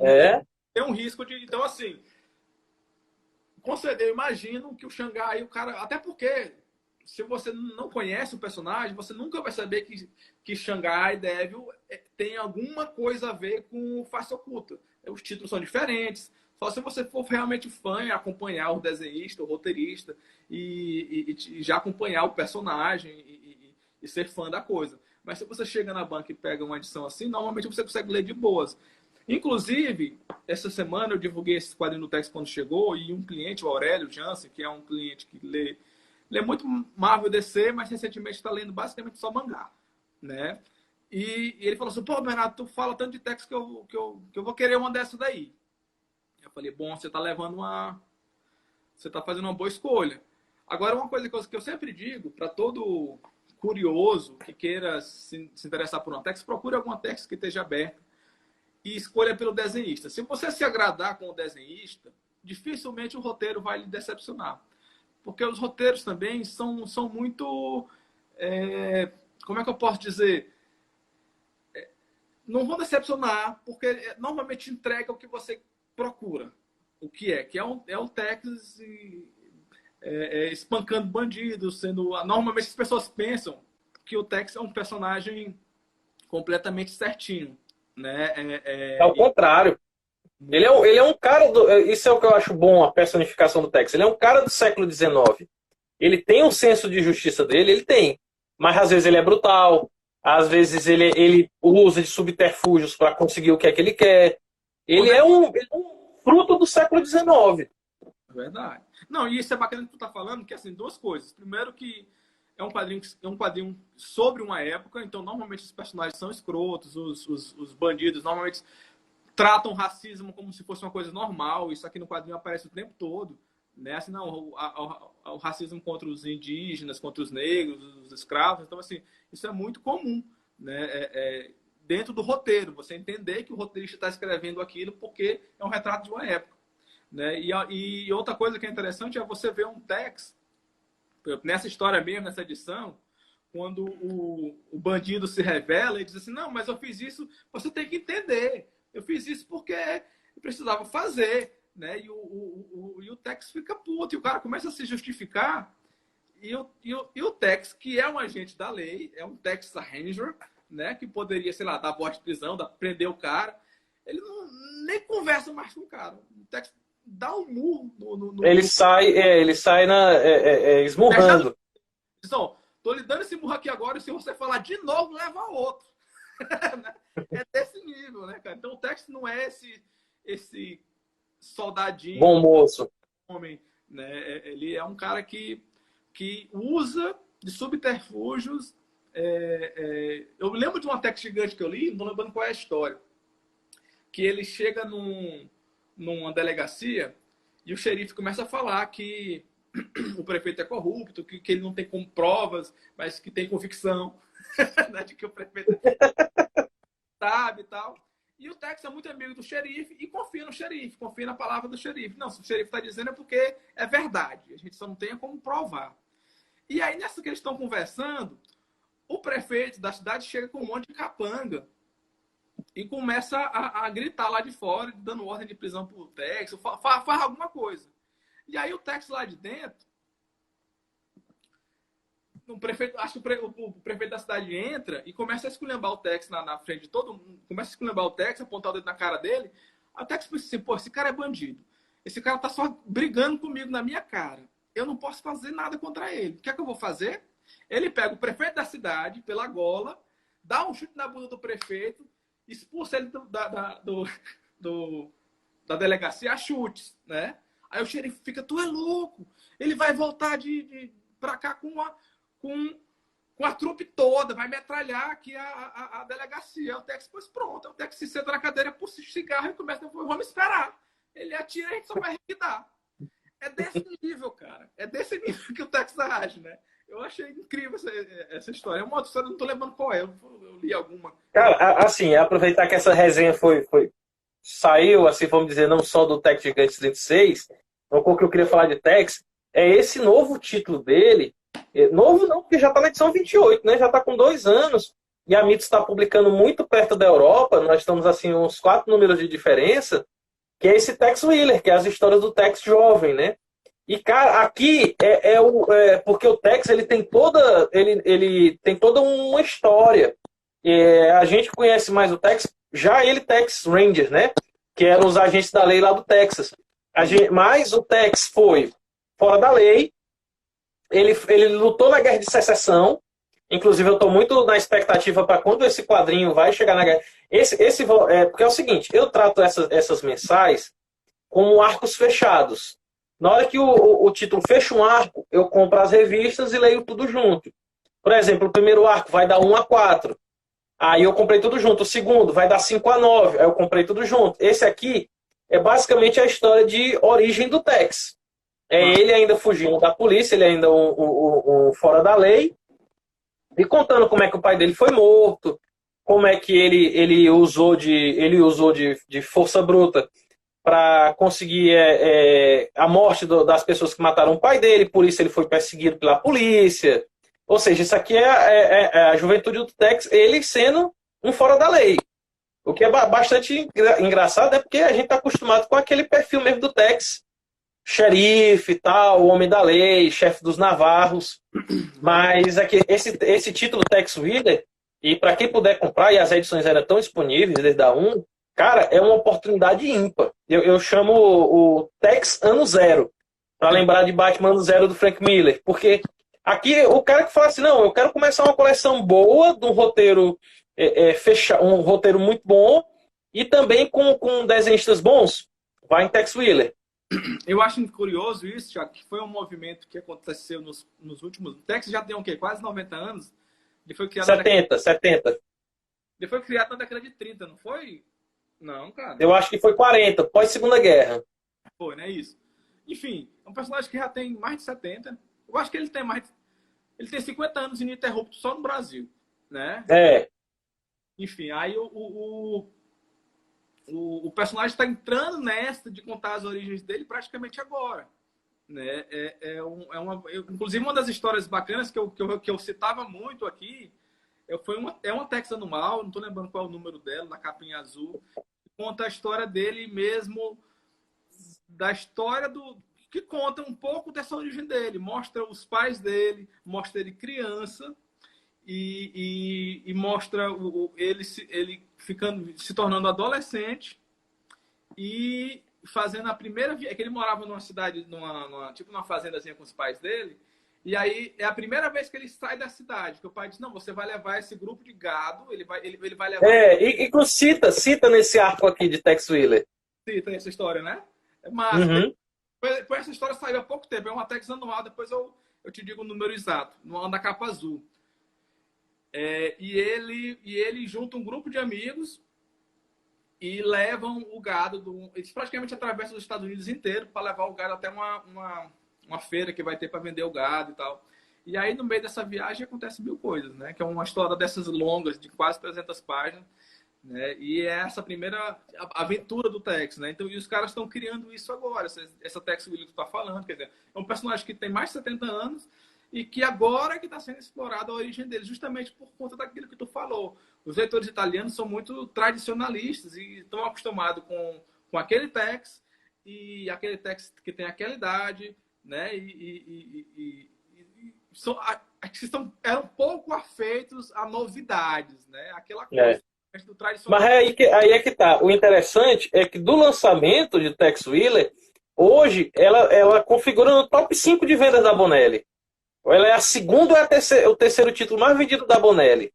tem um risco de. Então, assim, eu imagino que o Xangai, o cara. Até porque, se você não conhece o personagem, você nunca vai saber que Xangai Devil tem alguma coisa a ver com Face Oculta. Os títulos são diferentes, Só se você for realmente fã e acompanhar o desenhista, o roteirista, e já acompanhar o personagem e ser fã da coisa. Mas se você chega na banca e pega uma edição assim, normalmente você consegue ler de boas. Inclusive, essa semana eu divulguei esse quadrinho do Tex quando chegou, e um cliente, o Aurélio Jansen, que é um cliente que lê muito Marvel DC, mas recentemente está lendo basicamente só mangá, né? E ele falou assim, pô, Bernardo, tu fala tanto de Tex que eu vou querer uma dessa daí. Eu falei, bom, você tá levando uma... Você tá fazendo uma boa escolha. Agora, uma coisa que eu sempre digo, para todo curioso que queira se interessar por uma Tex, procure alguma Tex que esteja aberta e escolha pelo desenhista. Se você se agradar com o desenhista, dificilmente o roteiro vai lhe decepcionar. Porque os roteiros também são muito... como é que eu posso dizer? Não vão decepcionar, porque normalmente entrega o que você procura. O que é? Que é um Tex espancando bandidos, sendo... Normalmente as pessoas pensam que o Tex é um personagem completamente certinho, né? Ao contrário. Ele é um cara do... Isso é o que eu acho bom, a personificação do Tex. Ele é um cara do século XIX. Ele tem um senso de justiça dele, ele tem. Mas às vezes ele é brutal, às vezes ele usa de subterfúgios para conseguir o que é que ele quer. Ele é um fruto do século XIX. Verdade. Não, e isso é bacana que tu tá falando, que assim, duas coisas. Primeiro que é um quadrinho sobre uma época, então normalmente os personagens são escrotos, os bandidos normalmente tratam o racismo como se fosse uma coisa normal. Isso aqui no quadrinho aparece o tempo todo, né? Assim, não, o racismo contra os indígenas, contra os negros, os escravos. Então, assim, isso é muito comum, né? Dentro do roteiro, você entender que o roteirista está escrevendo aquilo porque é um retrato de uma época, né? E outra coisa que é interessante é você ver um Tex, nessa história mesmo, nessa edição, quando o bandido se revela e diz assim, não, mas eu fiz isso, você tem que entender. Eu fiz isso porque eu precisava fazer, né? E o Tex fica puto, e o cara começa a se justificar, e o Tex, que é um agente da lei, é um Texas Ranger, né? Que poderia, sei lá, dar voz de prisão, prender o cara, ele nem conversa mais com o cara. O Tex dá um murro no ele sai esmurrando. Então, tô lhe dando esse murro aqui agora, e se você falar de novo, leva outro. É desse nível, né, cara? Então o Tex não é esse soldadinho, bom moço, homem, né? Ele é um cara que usa de subterfúgios. Eu lembro de uma Tex gigante que eu li, não tô lembrando qual é a história, que ele chega numa delegacia e o xerife começa a falar que o prefeito é corrupto, que ele não tem como provas, mas que tem convicção, né, de que o prefeito sabe e tal. E o Tex é muito amigo do xerife e confia no xerife, confia na palavra do xerife. Não, se o xerife está dizendo é porque é verdade, a gente só não tem como provar. E aí, nessa que eles estão conversando, o prefeito da cidade chega com um monte de capanga e começa a gritar lá de fora, dando ordem de prisão pro Tex, faz alguma coisa. E aí o Tex lá de dentro, acho que o prefeito da cidade entra e começa a esculhambar o Tex na frente de todo mundo, começa a esculhambar o Tex, apontar o dedo na cara dele. A Tex pensa assim, pô, esse cara é bandido. Esse cara tá só brigando comigo na minha cara. Eu não posso fazer nada contra ele. O que é que eu vou fazer? Ele pega o prefeito da cidade pela gola, dá um chute na bunda do prefeito, expulsa ele da delegacia a chutes, né? Aí o xerife fica, tu é louco, ele vai voltar pra cá com a trupe toda, vai metralhar aqui a delegacia. O Tex, pois pronto, o Tex se senta na cadeira, puxa o cigarro e começa, vamos esperar. Ele atira e a gente só vai revidar. É desse nível, cara. É desse nível que o Tex age, né? Eu achei incrível essa história. É uma outra história, eu não tô lembrando qual é. Eu li alguma. Cara, assim, aproveitar que essa resenha saiu, assim, vamos dizer, não só do Tex Gigante 36, uma coisa que eu queria falar de Tex, é esse novo título dele. Novo não, porque já está na edição 28, né? Já está com 2 anos. E a Mitos está publicando muito perto da Europa. Nós estamos, assim, uns 4 números de diferença. Que é esse Tex Willer, que é as histórias do Tex jovem, né? E, cara, aqui porque o Tex ele tem toda uma história. A gente conhece mais o Tex, já ele Tex Ranger, né? que eram os agentes da lei lá do Texas. Mas o Tex foi fora da lei, ele lutou na Guerra de Secessão. Inclusive, eu estou muito na expectativa para quando esse quadrinho vai chegar na guerra. Porque é o seguinte, eu trato essas mensais como arcos fechados. Na hora que o título fecha um arco, eu compro as revistas e leio tudo junto. Por exemplo, o primeiro arco vai dar 1 a 4. Aí eu comprei tudo junto. O segundo vai dar 5 a 9. Aí eu comprei tudo junto. Esse aqui é basicamente a história de origem do Tex. É ele ainda fugindo da polícia, ele ainda um fora da lei. E contando como é que o pai dele foi morto, como é que ele usou de força bruta para conseguir a morte das pessoas que mataram o pai dele, por isso ele foi perseguido pela polícia. Ou seja, isso aqui é a juventude do Tex, ele sendo um fora da lei. O que é bastante engraçado é porque a gente está acostumado com aquele perfil mesmo do Tex, xerife e tal, o homem da lei, chefe dos navarros. Mas aqui, esse título Tex Willer, e para quem puder comprar, e as edições eram tão disponíveis desde a 1, cara, é uma oportunidade ímpar. Eu chamo o Tex Ano Zero, para lembrar de Batman Ano Zero do Frank Miller. Porque aqui o cara que fala assim, não, eu quero começar uma coleção boa, de um roteiro um roteiro muito bom, e também com desenhistas bons, vai em Tex Willer. Eu acho curioso isso, Thiago, que foi um movimento que aconteceu nos últimos... O Tex já tem o quê? Quase 90 anos? Ele foi criado 70. Ele foi criado na década de 30, não foi? Não, cara. Eu acho que foi 40, pós-Segunda Guerra. Foi, não é isso? Enfim, é um personagem que já tem mais de 70. Eu acho que ele tem mais... Ele tem 50 anos ininterrupto só no Brasil, né? Enfim, aí o personagem está entrando nessa de contar as origens dele praticamente agora. Né? Inclusive, uma das histórias bacanas que eu citava muito aqui é uma Tex anual, não estou lembrando qual é o número dela, na capinha azul, que conta a história dele mesmo, da história que conta um pouco dessa origem dele, mostra os pais dele, mostra ele criança, e mostra ele se tornando adolescente e fazendo a primeira viagem. É que ele morava numa cidade, tipo numa fazendazinha com os pais dele, e aí é a primeira vez que ele sai da cidade, que o pai diz, não, você vai levar esse grupo de gado, ele vai levar... E cita nesse arco aqui de Tex Willer. Cita essa história, né? É massa. Uhum. Depois essa história saiu há pouco tempo, é uma Tex anual, depois eu te digo o número exato, na capa azul. E ele junta um grupo de amigos e levam o gado eles praticamente atravessam os Estados Unidos inteiro para levar o gado até uma feira que vai ter para vender o gado e tal. E aí no meio dessa viagem acontece mil coisas, né? Que é uma história dessas longas de quase 300 páginas, né? E é essa primeira aventura do Tex, né? Então, e os caras estão criando isso agora, essa Tex Willer que tu tá falando, quer dizer, é um personagem que tem mais de 70 anos e que agora que está sendo explorada a origem dele, justamente por conta daquilo que tu falou. Os leitores italianos são muito tradicionalistas e estão acostumados com aquele Tex e aquele Tex que tem aquela idade, né? Eram pouco afeitos a novidades, né? Aquela coisa do tradicional. Mas aí é que tá. O interessante é que do lançamento de Tex Willer, hoje ela configura no top 5 de vendas da Bonelli. Ela é a segunda ou o terceiro título mais vendido da Bonelli.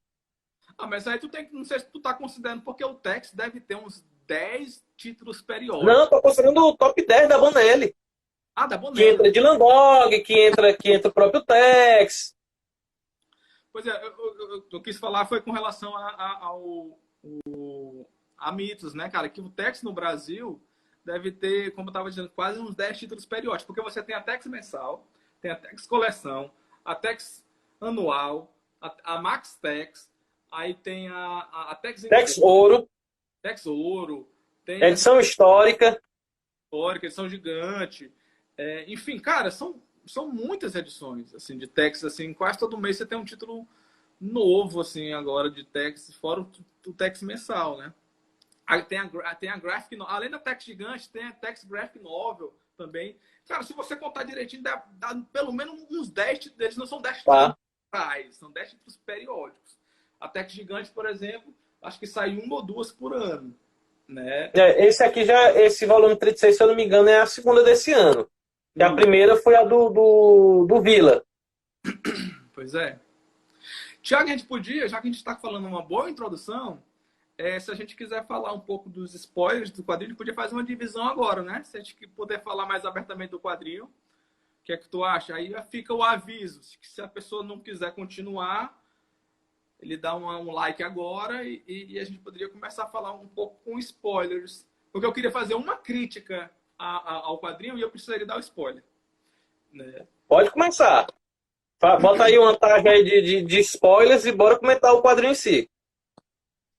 Mas aí não sei se tu tá considerando, porque o Tex deve ter uns 10 títulos periódicos. Não, tô considerando o top 10 da Bonelli. Da Bonelli. Que entra Dylan Dog, que entra o próprio Tex. Pois é, eu quis falar foi com relação a mitos, né, cara? Que o Tex no Brasil deve ter, como eu estava dizendo, quase uns 10 títulos periódicos. Porque você tem a Tex mensal, tem a Tex coleção, a Tex anual, a Max Tex, aí tem a Tex... Tex Ouro. Tex Ouro. Tem edição histórica. Edição gigante. Enfim, cara, são muitas edições assim, de Tex. Assim, quase todo mês você tem um título novo assim, agora de Tex, fora o Tex mensal, né? Aí tem a Graphic Novel. Além da Tex gigante, tem a Tex Graphic Novel também. Cara, se você contar direitinho, dá pelo menos uns 10 títulos. Eles não são 10 títulos, são 10 títulos periódicos. A Tex gigante, por exemplo, acho que sai 1 ou 2 por ano. né? Esse aqui esse volume 36, se eu não me engano, é a segunda desse ano. E a primeira foi a do Vila. Pois é. Tiago, a gente podia, já que a gente está falando uma boa introdução, se a gente quiser falar um pouco dos spoilers do quadrinho, a gente podia fazer uma divisão agora, né? Se a gente puder falar mais abertamente do quadrinho, o que é que tu acha? Aí fica o aviso, se a pessoa não quiser continuar, ele dá um like agora e a gente poderia começar a falar um pouco com spoilers. Porque eu queria fazer uma crítica ao quadrinho e eu precisaria dar o spoiler. Né? Pode começar. Bota aí uma tag aí de spoilers e bora comentar o quadrinho em si.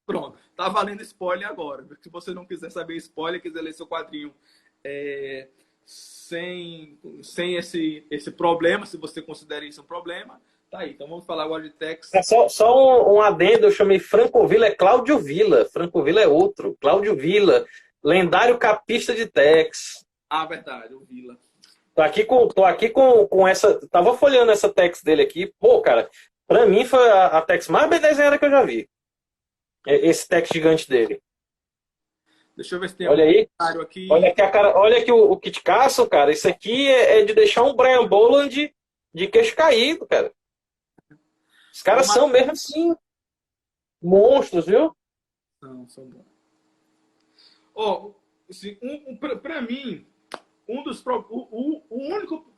Pronto, tá valendo spoiler agora. Se você não quiser saber spoiler, quiser ler seu quadrinho sem esse problema, se você considera isso um problema, tá aí. Então vamos falar agora de Tex. Só um adendo, eu chamei Francovilla, é Cláudio Villa. Francovilla é outro. Cláudio Villa, lendário capista de Tex. Ah, verdade, o Villa. Tô aqui com essa. Tava folheando essa Tex dele aqui. Pô, cara, pra mim foi a Tex mais bem desenhada que eu já vi. Esse Tex gigante dele. Deixa eu ver se tem olha aí. Comentário aqui. Olha aqui, olha aqui o Kit Castle, cara. Isso aqui é de deixar um Brian Bolland de queixo caído, cara. Os caras são mesmo assim. Monstros, viu? São bons. Ó, assim, pra mim, o único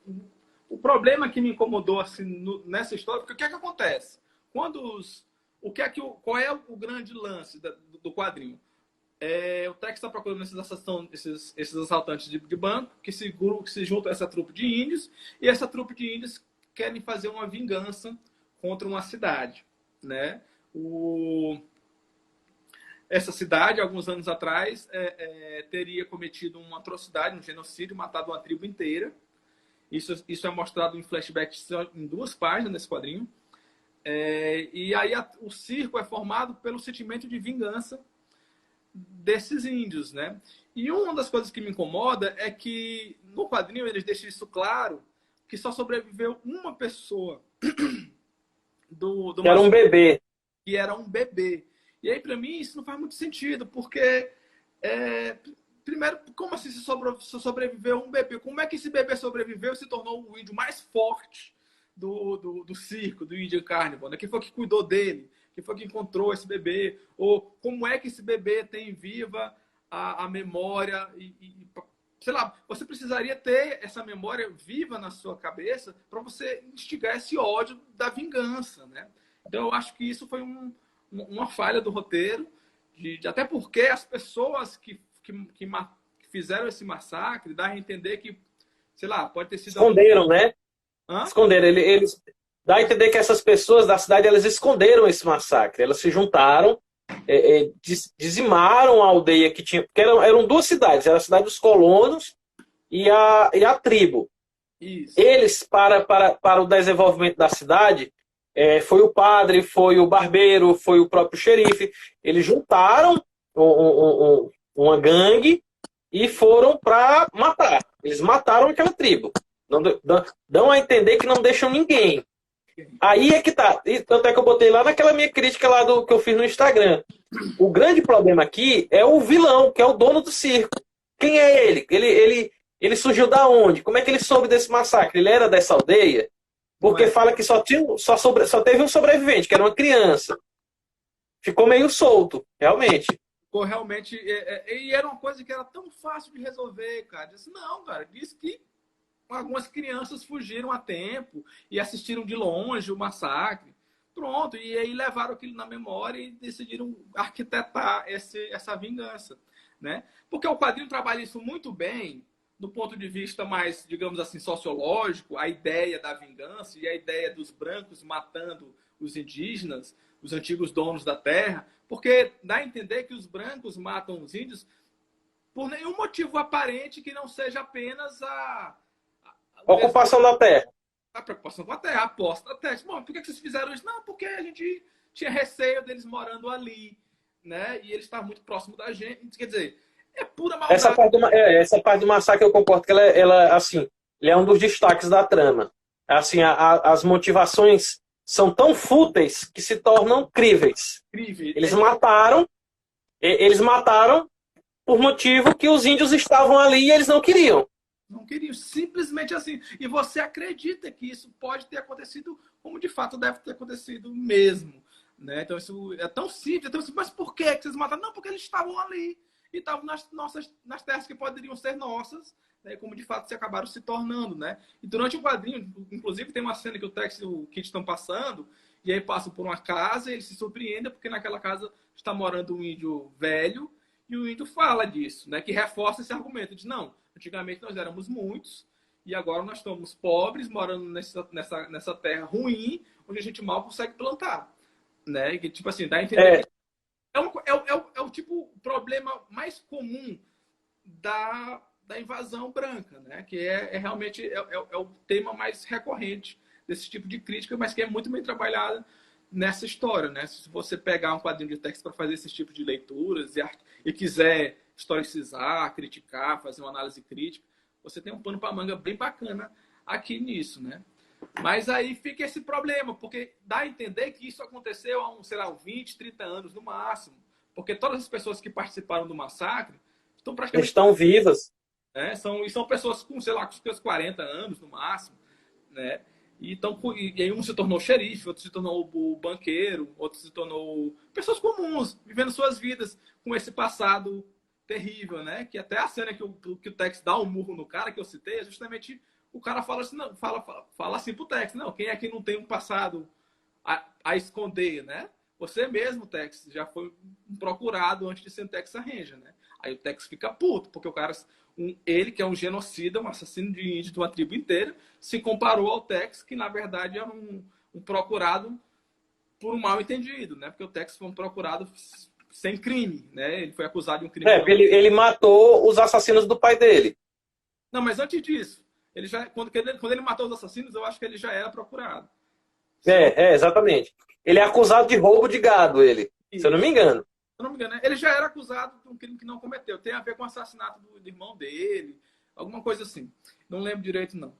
problema que me incomodou assim nessa história, porque o que é que acontece? Qual é o grande lance do quadrinho? O Tex está procurando esses assaltantes de banco que se juntam a essa trupe de índios, e essa trupe de índios querem fazer uma vingança contra uma cidade, né? Essa cidade, alguns anos atrás, teria cometido uma atrocidade, um genocídio, matado uma tribo inteira. Isso é mostrado em flashbacks em 2 páginas nesse quadrinho. E aí o circo é formado pelo sentimento de vingança desses índios, né? E uma das coisas que me incomoda é que no quadrinho eles deixam isso claro, que só sobreviveu uma pessoa que era um bebê. Que era um bebê. E aí, para mim, isso não faz muito sentido, porque, primeiro, como assim se sobreviveu um bebê? Como é que esse bebê sobreviveu e se tornou o índio mais forte do circo, do índio carnívoro? Né? Quem foi que cuidou dele? Quem foi que encontrou esse bebê? Ou como é que esse bebê tem viva a memória? Sei lá, você precisaria ter essa memória viva na sua cabeça para você instigar esse ódio da vingança, né? Então, eu acho que isso foi uma falha do roteiro, até porque as pessoas que fizeram esse massacre dá a entender que, sei lá, pode ter sido... Esconderam, né? Hã? Esconderam. Eles dá a entender que essas pessoas da cidade, elas esconderam esse massacre. Elas se juntaram, dizimaram a aldeia que tinha... Porque eram 2 cidades. Era a cidade dos colonos e a tribo. Isso. Eles, para o desenvolvimento da cidade... foi o padre, foi o barbeiro, foi o próprio xerife. Eles juntaram uma gangue e foram para matar. Eles mataram aquela tribo. Dão a entender que não deixam ninguém. Aí é que tá. E tanto é que eu botei lá naquela minha crítica lá que eu fiz no Instagram. O grande problema aqui é o vilão, que é o dono do circo. Quem é ele? Ele surgiu da onde? Como é que ele soube desse massacre? Ele era dessa aldeia? Porque fala que só teve um sobrevivente, que era uma criança. Ficou meio solto, realmente. Ficou realmente... E era uma coisa que era tão fácil de resolver, cara. Disse, não, cara. Disse que algumas crianças fugiram a tempo e assistiram de longe o massacre. Pronto. E aí levaram aquilo na memória e decidiram arquitetar essa vingança, né? Porque o quadrinho trabalha isso muito bem do ponto de vista mais, digamos assim, sociológico, a ideia da vingança e a ideia dos brancos matando os indígenas, os antigos donos da terra, porque dá a entender que os brancos matam os índios por nenhum motivo aparente que não seja apenas a ocupação da terra. A preocupação com a terra, a aposta da terra. Bom, por que vocês fizeram isso? Não, porque a gente tinha receio deles morando ali, né? E eles estavam muito próximos da gente. Quer dizer, é pura maldade. Essa parte do massacre eu concordo que ela assim, ele é um dos destaques da trama. Assim, as motivações são tão fúteis que se tornam críveis. Eles mataram por motivo que os índios estavam ali e eles não queriam. Não queriam, simplesmente assim. E você acredita que isso pode ter acontecido como de fato deve ter acontecido mesmo. Né? Então isso é tão simples, mas por que vocês mataram? Não, porque eles estavam ali e estavam nas terras que poderiam ser nossas, né? Como de fato se acabaram se tornando. Né? E durante o quadrinho, inclusive tem uma cena que o Tex e o Kit estão passando, e aí passam por uma casa e eles se surpreendem porque naquela casa está morando um índio velho, e o índio fala disso, né? Que reforça esse argumento. Diz, não, antigamente nós éramos muitos e agora nós estamos pobres, morando nessa terra ruim, onde a gente mal consegue plantar. Né? Que, tipo assim, dá a entender que é o tipo problema mais comum da invasão branca, né? Que realmente o tema mais recorrente desse tipo de crítica, mas que é muito bem trabalhado nessa história, né? Se você pegar um quadrinho de texto para fazer esse tipo de leituras e quiser historicizar, criticar, fazer uma análise crítica, você tem um pano para manga bem bacana aqui nisso, né? Mas aí fica esse problema, porque dá a entender que isso aconteceu há, sei lá, 20, 30 anos no máximo. Porque todas as pessoas que participaram do massacre estão praticamente... Estão vivas. Né? São pessoas com, sei lá, com seus 40 anos no máximo, né? E aí um se tornou xerife, outro se tornou o banqueiro, outro se tornou pessoas comuns, vivendo suas vidas com esse passado terrível, né? Que até a cena que o Tex dá um murro no cara, que eu citei, é justamente o cara fala assim, não, fala assim pro Tex, não, quem é que não tem um passado a esconder, né? Você mesmo, Tex, já foi procurado antes de ser um Tex Ranger, né? Aí o Tex fica puto, porque o cara, ele que é um genocida, um assassino de índio de uma tribo inteira, se comparou ao Tex, que na verdade era um procurado por um mal entendido, né? Porque o Tex foi um procurado sem crime, né? Ele foi acusado de um crime. Ele matou os assassinos do pai dele. Não, mas antes disso, quando ele matou os assassinos, eu acho que ele já era procurado. Exatamente. Ele é acusado de roubo de gado, ele. Isso. Se eu não me engano. Se eu não me engano, ele já era acusado de um crime que não cometeu. Tem a ver com o assassinato do irmão dele, alguma coisa assim. Não lembro direito, não.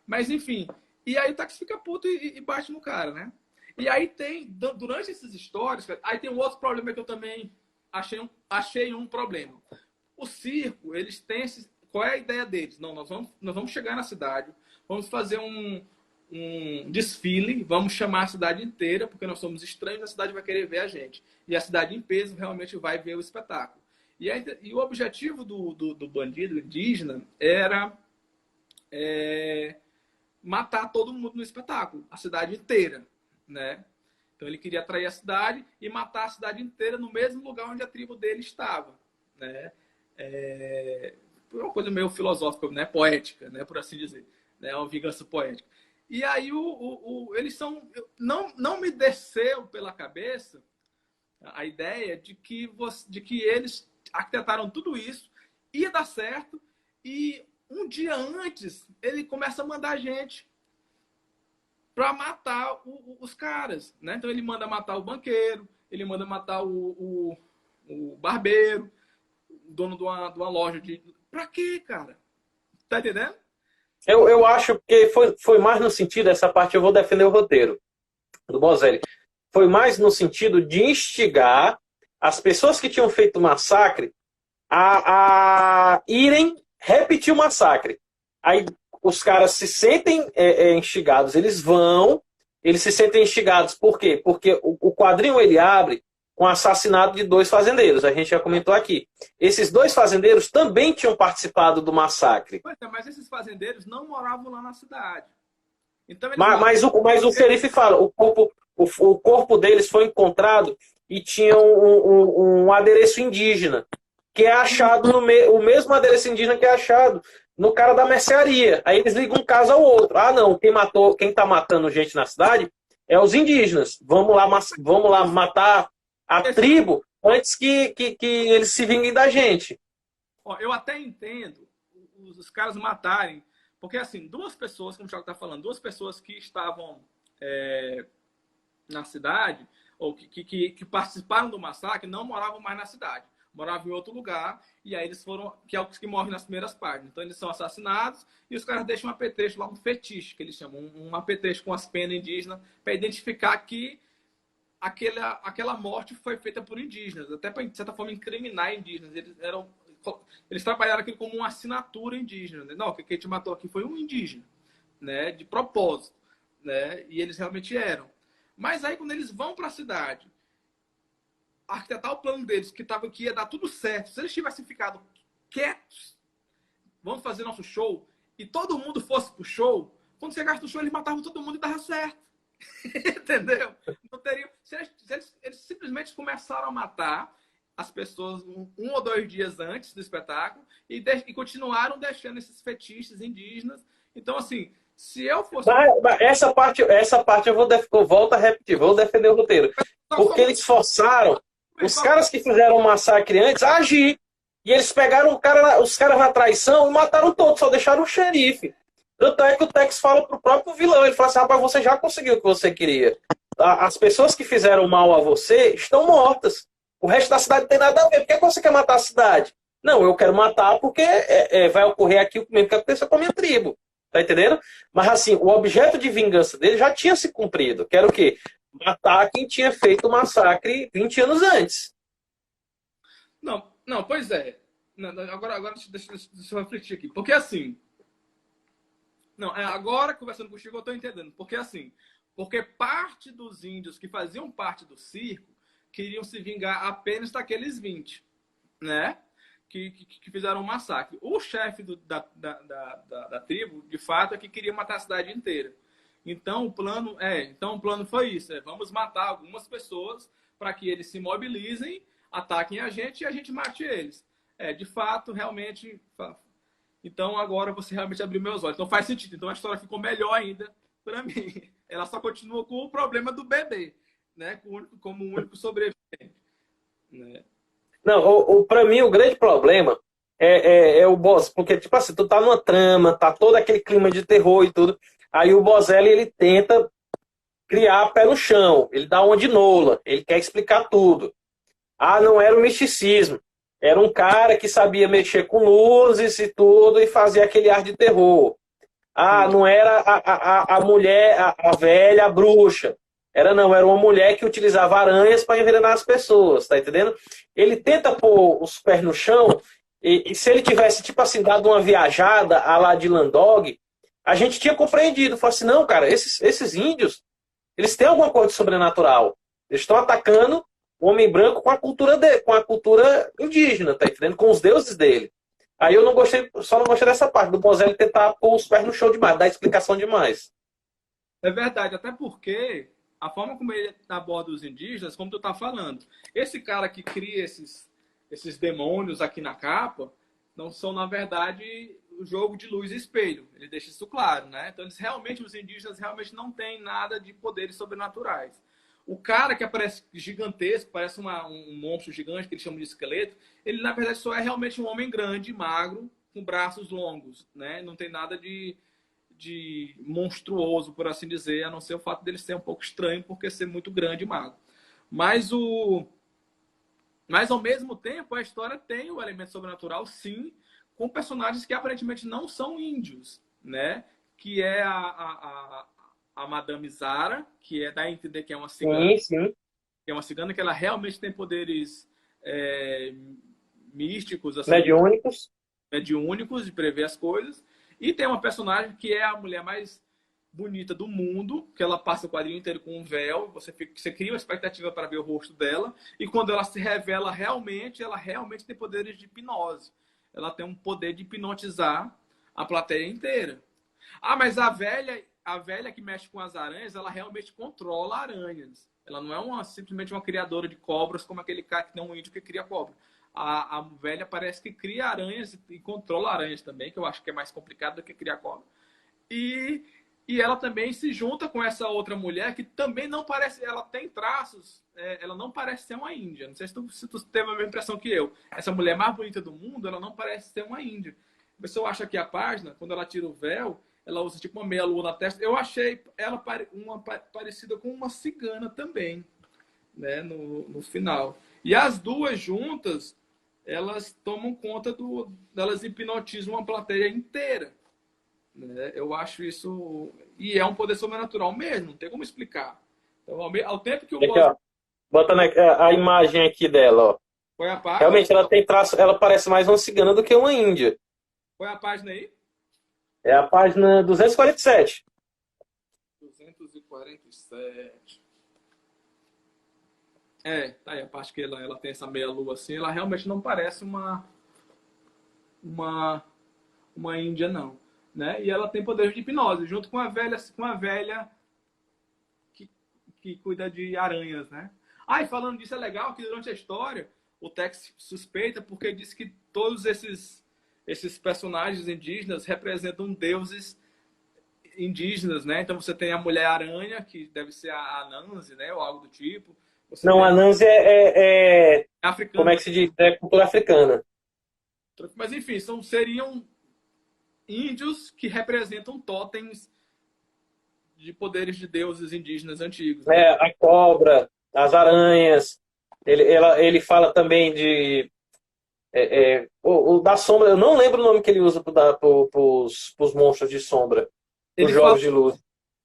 Mas, enfim. E aí o Tex fica puto e bate no cara, né? E aí tem, durante essas histórias, aí tem um outro problema que eu também achei um problema. O circo, eles têm qual é a ideia deles? Não, nós vamos chegar na cidade, vamos fazer um desfile, vamos chamar a cidade inteira, porque nós somos estranhos, a cidade vai querer ver a gente. E a cidade em peso realmente vai ver o espetáculo. E o objetivo do bandido indígena era matar todo mundo no espetáculo, a cidade inteira, né? Então ele queria atrair a cidade e matar a cidade inteira no mesmo lugar onde a tribo dele estava, né? Uma coisa meio filosófica, né? Poética, né? Por assim dizer, né? Uma vingança poética. E aí eles são... Não me desceu pela cabeça a ideia de que eles arquitetaram tudo isso, ia dar certo, e um dia antes ele começa a mandar gente para matar os caras. Né? Então ele manda matar o banqueiro, ele manda matar o barbeiro, o dono de uma loja de... Pra quê, cara? Tá entendendo? Eu acho que foi mais no sentido, essa parte eu vou defender o roteiro do Bozelli. Foi mais no sentido de instigar as pessoas que tinham feito o massacre a irem repetir o massacre. Aí os caras se sentem instigados, eles se sentem instigados. Por quê? Porque o quadrinho ele abre com o assassinato de 2 fazendeiros. A gente já comentou aqui. Esses 2 fazendeiros também tinham participado do massacre. Pois é, mas esses fazendeiros não moravam lá na cidade. Então, mas o xerife fala, o corpo deles foi encontrado e tinha um adereço indígena, que é achado o mesmo adereço indígena que é achado no cara da mercearia. Aí eles ligam um caso ao outro. Ah, não, quem está matando gente na cidade é os indígenas. Vamos lá matar a tribo antes que eles se vinguem da gente. Eu até entendo os caras matarem, porque assim, 2 pessoas, como o Thiago está falando, 2 pessoas que estavam na cidade, ou que participaram do massacre, não moravam mais na cidade. Moravam em outro lugar, e aí eles foram, que é os que morrem nas primeiras páginas. Então eles são assassinados, e os caras deixam um apetrecho lá, um fetiche, que eles chamam, um apetrecho com as penas indígenas, para identificar que aquela morte foi feita por indígenas, até para, de certa forma, incriminar indígenas. Eles eles trabalharam aquilo como uma assinatura indígena. Né? Não, quem te matou aqui foi um indígena, né? De propósito, né? E eles realmente eram. Mas aí, quando eles vão para a cidade, arquitetar o plano deles, que ia dar tudo certo, se eles tivessem ficado quietos, vamos fazer nosso show, e todo mundo fosse pro show, quando chegasse no show, eles matavam todo mundo e dava certo. Entendeu? Não teriam, eles simplesmente começaram a matar as pessoas um ou 2 dias antes do espetáculo e continuaram deixando esses fetiches indígenas. Então, assim, se eu fosse... Essa parte eu volto a repetir, vou defender o roteiro. Porque eles forçaram os caras que fizeram o massacre antes a agir. E eles pegaram os caras na traição e mataram todos, só deixaram o xerife. Tanto é que o Tex fala pro próprio vilão, ele fala assim, rapaz, você já conseguiu o que você queria. As pessoas que fizeram mal a você estão mortas. O resto da cidade não tem nada a ver. Por que você quer matar a cidade? Não, eu quero matar porque vai ocorrer aqui o mesmo que aconteceu com a minha tribo. Tá entendendo? Mas assim, o objeto de vingança dele já tinha se cumprido. Que era o quê? Matar quem tinha feito o massacre 20 anos antes. Não, pois é. Não, agora deixa eu refletir aqui. Porque assim... Não, agora, conversando contigo, eu estou entendendo. Porque assim, porque parte dos índios que faziam parte do circo queriam se vingar apenas daqueles 20, né? Que fizeram um massacre. O chefe da tribo, de fato, é que queria matar a cidade inteira. Então o plano foi isso. Vamos matar algumas pessoas para que eles se mobilizem, ataquem a gente e a gente mate eles. De fato, realmente... Então agora você realmente abriu meus olhos. Então faz sentido. Então a história ficou melhor ainda para mim. Ela só continua com o problema do bebê, né? Como o único sobrevivente. Né? Não, para mim o grande problema é o boss, porque tipo assim, tu tá numa trama, tá todo aquele clima de terror e tudo. Aí o Bozelli, ele tenta criar pé no chão, ele dá uma de Nola, ele quer explicar tudo. Ah, não era o misticismo. Era um cara que sabia mexer com luzes e tudo e fazia aquele ar de terror. Ah, não era a mulher, a velha, a bruxa. Era uma mulher que utilizava aranhas para envenenar as pessoas, tá entendendo? Ele tenta pôr os pés no chão e se ele tivesse, tipo assim, dado uma viajada à la de Landog, a gente tinha compreendido. Falou assim, não, cara, esses índios, eles têm alguma coisa de sobrenatural. Eles estão atacando o homem branco com a cultura indígena, tá entendendo? Com os deuses dele. Aí eu só não gostei dessa parte, do Bozelli tentar pôr os pés no chão demais, dar explicação demais. É verdade, até porque a forma como ele aborda os indígenas, como tu tá falando, esse cara que cria esses demônios aqui na capa, não são, na verdade, o jogo de luz e espelho. Ele deixa isso claro, né? Então, os indígenas realmente não têm nada de poderes sobrenaturais. O cara que aparece gigantesco, parece um monstro gigante, que eles chamam de esqueleto, ele, na verdade, só é realmente um homem grande, magro, com braços longos, né? Não tem nada de monstruoso, por assim dizer, a não ser o fato dele ser um pouco estranho, porque ser muito grande e magro. Mas, ao mesmo tempo, a história tem o elemento sobrenatural, sim, com personagens que aparentemente não são índios, né? Que é a Madame Zara, que dá a entender que é uma cigana. Sim. Que é uma cigana que ela realmente tem poderes místicos, assim, mediúnicos, de prever as coisas. E tem uma personagem que é a mulher mais bonita do mundo, que ela passa o quadrinho inteiro com um véu, você cria uma expectativa para ver o rosto dela, e quando ela se revela ela realmente tem poderes de hipnose. Ela tem um poder de hipnotizar a plateia inteira. Ah, mas a velha que mexe com as aranhas, ela realmente controla aranhas. Ela não é simplesmente uma criadora de cobras, como aquele cara que tem um índio que cria cobra. A velha parece que cria aranhas e controla aranhas também, que eu acho que é mais complicado do que criar cobra. E ela também se junta com essa outra mulher que também não parece... Ela tem traços... ela não parece ser uma índia. Não sei se tu teve a mesma impressão que eu. Essa mulher mais bonita do mundo, ela não parece ser uma índia. A pessoa acha que a página, quando ela tira o véu, ela usa tipo uma meia-lua na testa. Eu achei ela parecida com uma cigana também, né, no final. E as duas juntas, elas tomam conta delas hipnotizam uma plateia inteira. Né? Eu acho isso... E é um poder sobrenatural mesmo, não tem como explicar. Então, ao tempo que eu gosto... Botando a imagem aqui dela, ó. Qual é a página? Realmente ela tem traço, ela parece mais uma cigana do que uma índia. Qual é a página aí? É a página 247. 247. Tá aí a parte que ela tem essa meia-lua assim. Ela realmente não parece uma, uma índia, não. Né? E ela tem poder de hipnose, junto com a velha que cuida de aranhas, né? E falando disso, é legal que durante a história o Tex suspeita porque diz que todos esses personagens indígenas representam deuses indígenas, né? Então você tem a Mulher-Aranha, que deve ser a Anansi, né? Ou algo do tipo. Você Não, tem a Nancy como africana. é que se diz? É cultura africana. Mas enfim, seriam índios que representam totens de poderes de deuses indígenas antigos, né? A cobra, as aranhas. Ele fala também de o da sombra. Eu não lembro o nome que ele usa para os monstros de sombra, os Ele fala, jogos de luz.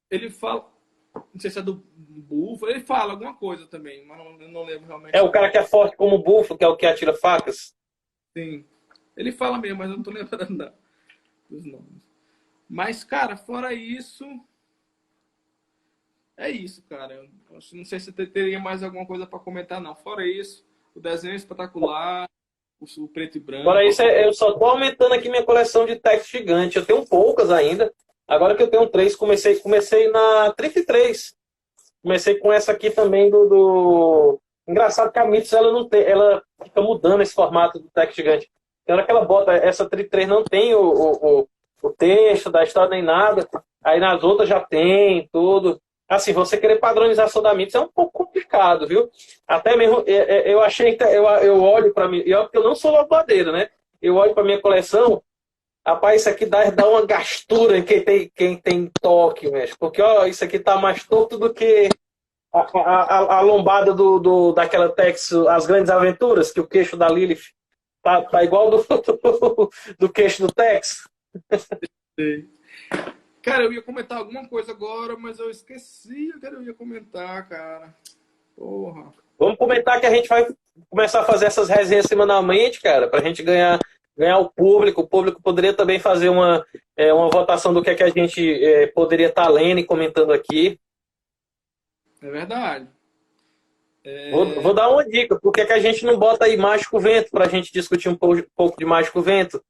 ele fala, não sei se é do búfalo, ele fala alguma coisa também, mas eu não lembro É realmente. o cara que é forte como o búfalo, que é o que atira facas. Sim, ele fala mesmo, mas eu não tô lembrando dos nomes. Mas, cara, fora isso, é isso, cara. Eu não sei se teria mais alguma coisa para comentar, não. Fora isso, o desenho é espetacular, o preto e branco. Agora isso, eu só tô aumentando aqui minha coleção de texto gigante. Eu tenho poucas ainda. Agora que eu tenho três, comecei na 33. Comecei com essa aqui também Engraçado que a Mitos, ela não tem, ela fica mudando esse formato do texto gigante. Tem hora que ela bota, essa 33 não tem o texto da história nem nada. Aí nas outras já tem tudo. Assim, você querer padronização da Mitos é um pouco complicado, viu? Até mesmo, eu achei que eu olho para mim, eu não sou lavadeiro, né? Eu olho para minha coleção, rapaz, isso aqui dá uma gastura em quem tem toque, mesmo. Porque, ó, isso aqui tá mais torto do que a lombada daquela Tex, As Grandes Aventuras, que o queixo da Lilith tá igual do queixo do Tex. Cara, eu ia comentar alguma coisa agora, mas eu esqueci o que eu ia comentar, cara. Porra. Vamos comentar que a gente vai começar a fazer essas resenhas semanalmente, cara, pra gente ganhar o público. O público poderia também fazer uma votação do que é que a gente poderia estar lendo e comentando aqui. É verdade. Vou dar uma dica. Por que é que a gente não bota aí Mágico Vento pra gente discutir um pouco de Mágico Vento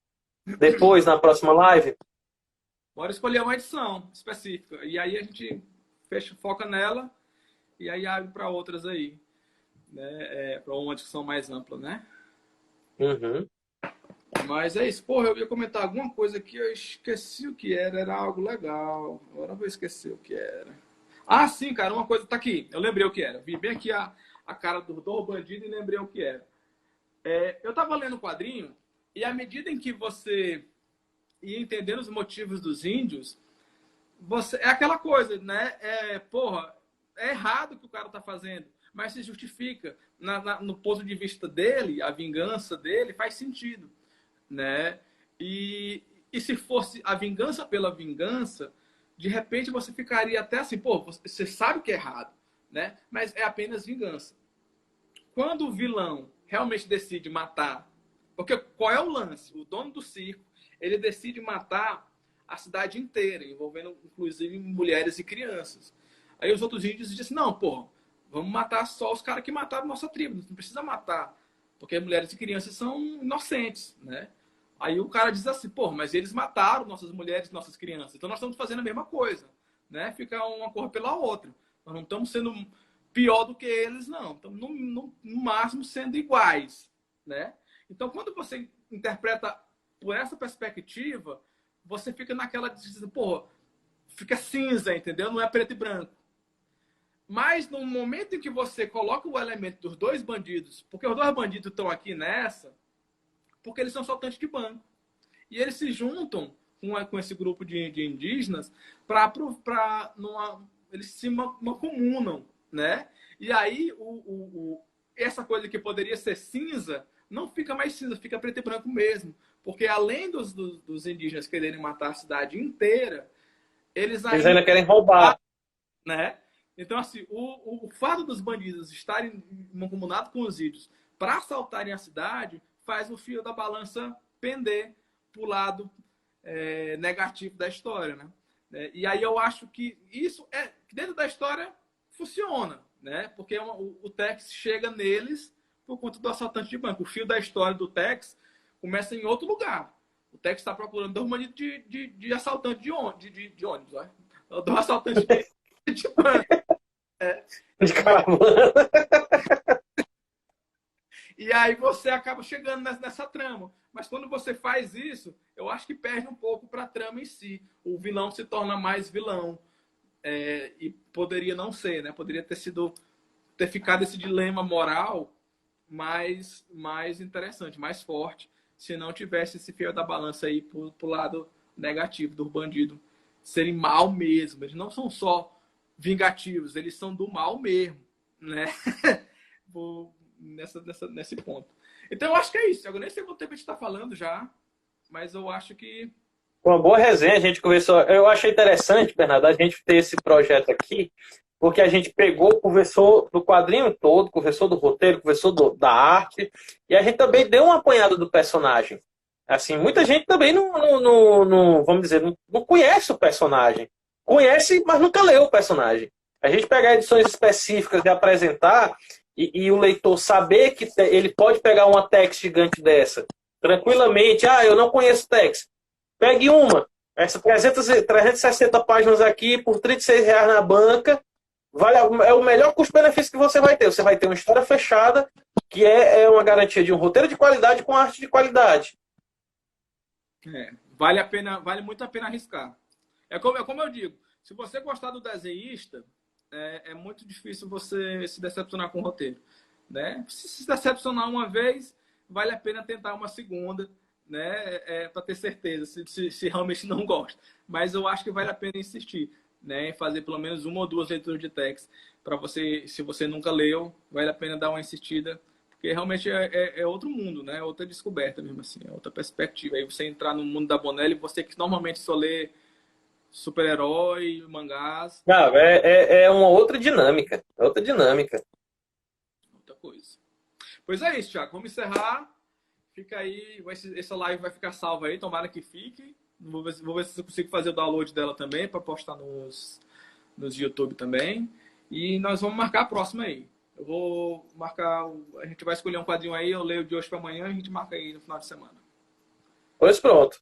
depois, na próxima live? Bora escolher uma edição específica. E aí a gente foca nela e aí abre para outras aí. Né? Para uma discussão mais ampla, né? Uhum. Mas é isso. Porra, eu ia comentar alguma coisa que eu esqueci o que era. Era algo legal. Agora eu vou esquecer o que era. Ah, sim, cara. Uma coisa tá aqui. Eu lembrei o que era. Vi bem aqui a cara do bandido e lembrei o que era. Eu tava lendo o quadrinho e à medida em que você ia entendendo os motivos dos índios, é aquela coisa, né? Porra, é errado o que o cara tá fazendo, mas se justifica. No ponto de vista dele, a vingança dele faz sentido, né? E se fosse a vingança pela vingança, de repente você ficaria até assim, pô, você sabe que é errado, né? Mas é apenas vingança. Quando o vilão realmente decide matar, porque qual é o lance? O dono do circo, ele decide matar a cidade inteira, envolvendo inclusive mulheres e crianças. Aí os outros índios dizem assim, não, pô, vamos matar só os caras que mataram nossa tribo, não precisa matar, porque mulheres e crianças são inocentes, né? Aí o cara diz assim, pô, mas eles mataram nossas mulheres e nossas crianças, então nós estamos fazendo a mesma coisa, né? Fica uma cor pela outra. Nós não estamos sendo pior do que eles, não. Estamos no máximo sendo iguais, né? Então, quando você interpreta por essa perspectiva, você fica naquela, pô, fica cinza, entendeu? Não é preto e branco. Mas no momento em que você coloca o elemento dos dois bandidos, porque os dois bandidos estão aqui nessa, porque eles são soltantes de banco. E eles se juntam com esse grupo de indígenas eles se mancomunam, né? E aí essa coisa que poderia ser cinza não fica mais cinza, fica preto e branco mesmo. Porque além dos indígenas quererem matar a cidade inteira, eles ainda querem roubar. Né? Então, assim, o fato dos bandidos estarem mancomunados com os índios para assaltarem a cidade, faz o fio da balança pender para o lado negativo da história, né? E aí eu acho que isso dentro da história funciona, né? Porque o Tex chega neles por conta do assaltante de banco. O fio da história do Tex começa em outro lugar. O Tex está procurando dois bandidos de assaltante de ônibus, né? Do assaltante de banco. De caravana. E aí você acaba chegando nessa trama. Mas quando você faz isso, eu acho que perde um pouco para a trama em si. O vilão se torna mais vilão. E poderia não ser, né? Poderia ter ficado esse dilema moral mais interessante, mais forte, se não tivesse esse fio da balança aí pro lado negativo do bandido serem mal mesmo. Eles não são só vingativos, eles são do mal mesmo, né? Nesse ponto. Então eu acho que é isso. Eu nem sei quanto tempo a gente está falando já, mas eu acho que Uma boa resenha, a gente conversou. Eu achei interessante, Bernardo, a gente ter esse projeto aqui, porque a gente pegou, conversou do quadrinho todo, conversou do roteiro, conversou da arte, e a gente também deu uma apanhada do personagem. Assim, muita gente também vamos dizer, não conhece o personagem. Conhece, mas nunca leu o personagem. A gente pegar edições específicas e apresentar, e o leitor saber que ele pode pegar uma text gigante dessa, tranquilamente. Ah, eu não conheço text. Pegue uma. Essa 360 páginas aqui por R$ 36 na banca. É o melhor custo-benefício que você vai ter. Você vai ter uma história fechada, que é uma garantia de um roteiro de qualidade com arte de qualidade. Vale muito a pena arriscar. É como eu digo, se você gostar do desenhista, é muito difícil você se decepcionar com o roteiro, né? Se decepcionar uma vez, vale a pena tentar uma segunda, né? Para ter certeza, se realmente não gosta. Mas eu acho que vale a pena insistir, né? Em fazer pelo menos uma ou duas leituras de text para você, se você nunca leu, vale a pena dar uma insistida, porque realmente é outro mundo, né? Outra descoberta mesmo assim, é outra perspectiva. Aí você entrar no mundo da Bonelli, você que normalmente só lê super-herói, mangás. Não, é uma outra dinâmica. Outra dinâmica. Outra coisa. Pois é isso, Thiago. Vamos encerrar. Fica aí. Essa live vai ficar salva aí. Tomara que fique. Vou ver se eu consigo fazer o download dela também para postar nos YouTube também. E nós vamos marcar a próxima aí. Eu vou marcar. A gente vai escolher um quadrinho aí. Eu leio de hoje para amanhã. A gente marca aí no final de semana. Pois pronto.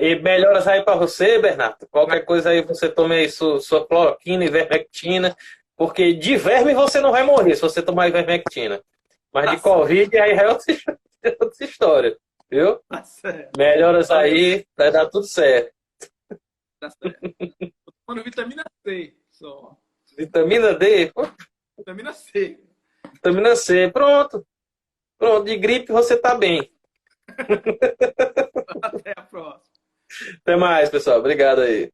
E melhoras aí para você, Bernardo. Qualquer coisa aí você tome aí sua cloroquina, ivermectina, porque de verme você não vai morrer se você tomar ivermectina. Mas de Covid aí é outra história, viu? Tá certo. Melhoras aí, vai dar tudo certo. Tá certo. Tô tomando vitamina C só. Vitamina D? Vitamina C. Vitamina C, pronto. Pronto, de gripe você tá bem. Até a próxima. Até mais, pessoal. Obrigado aí.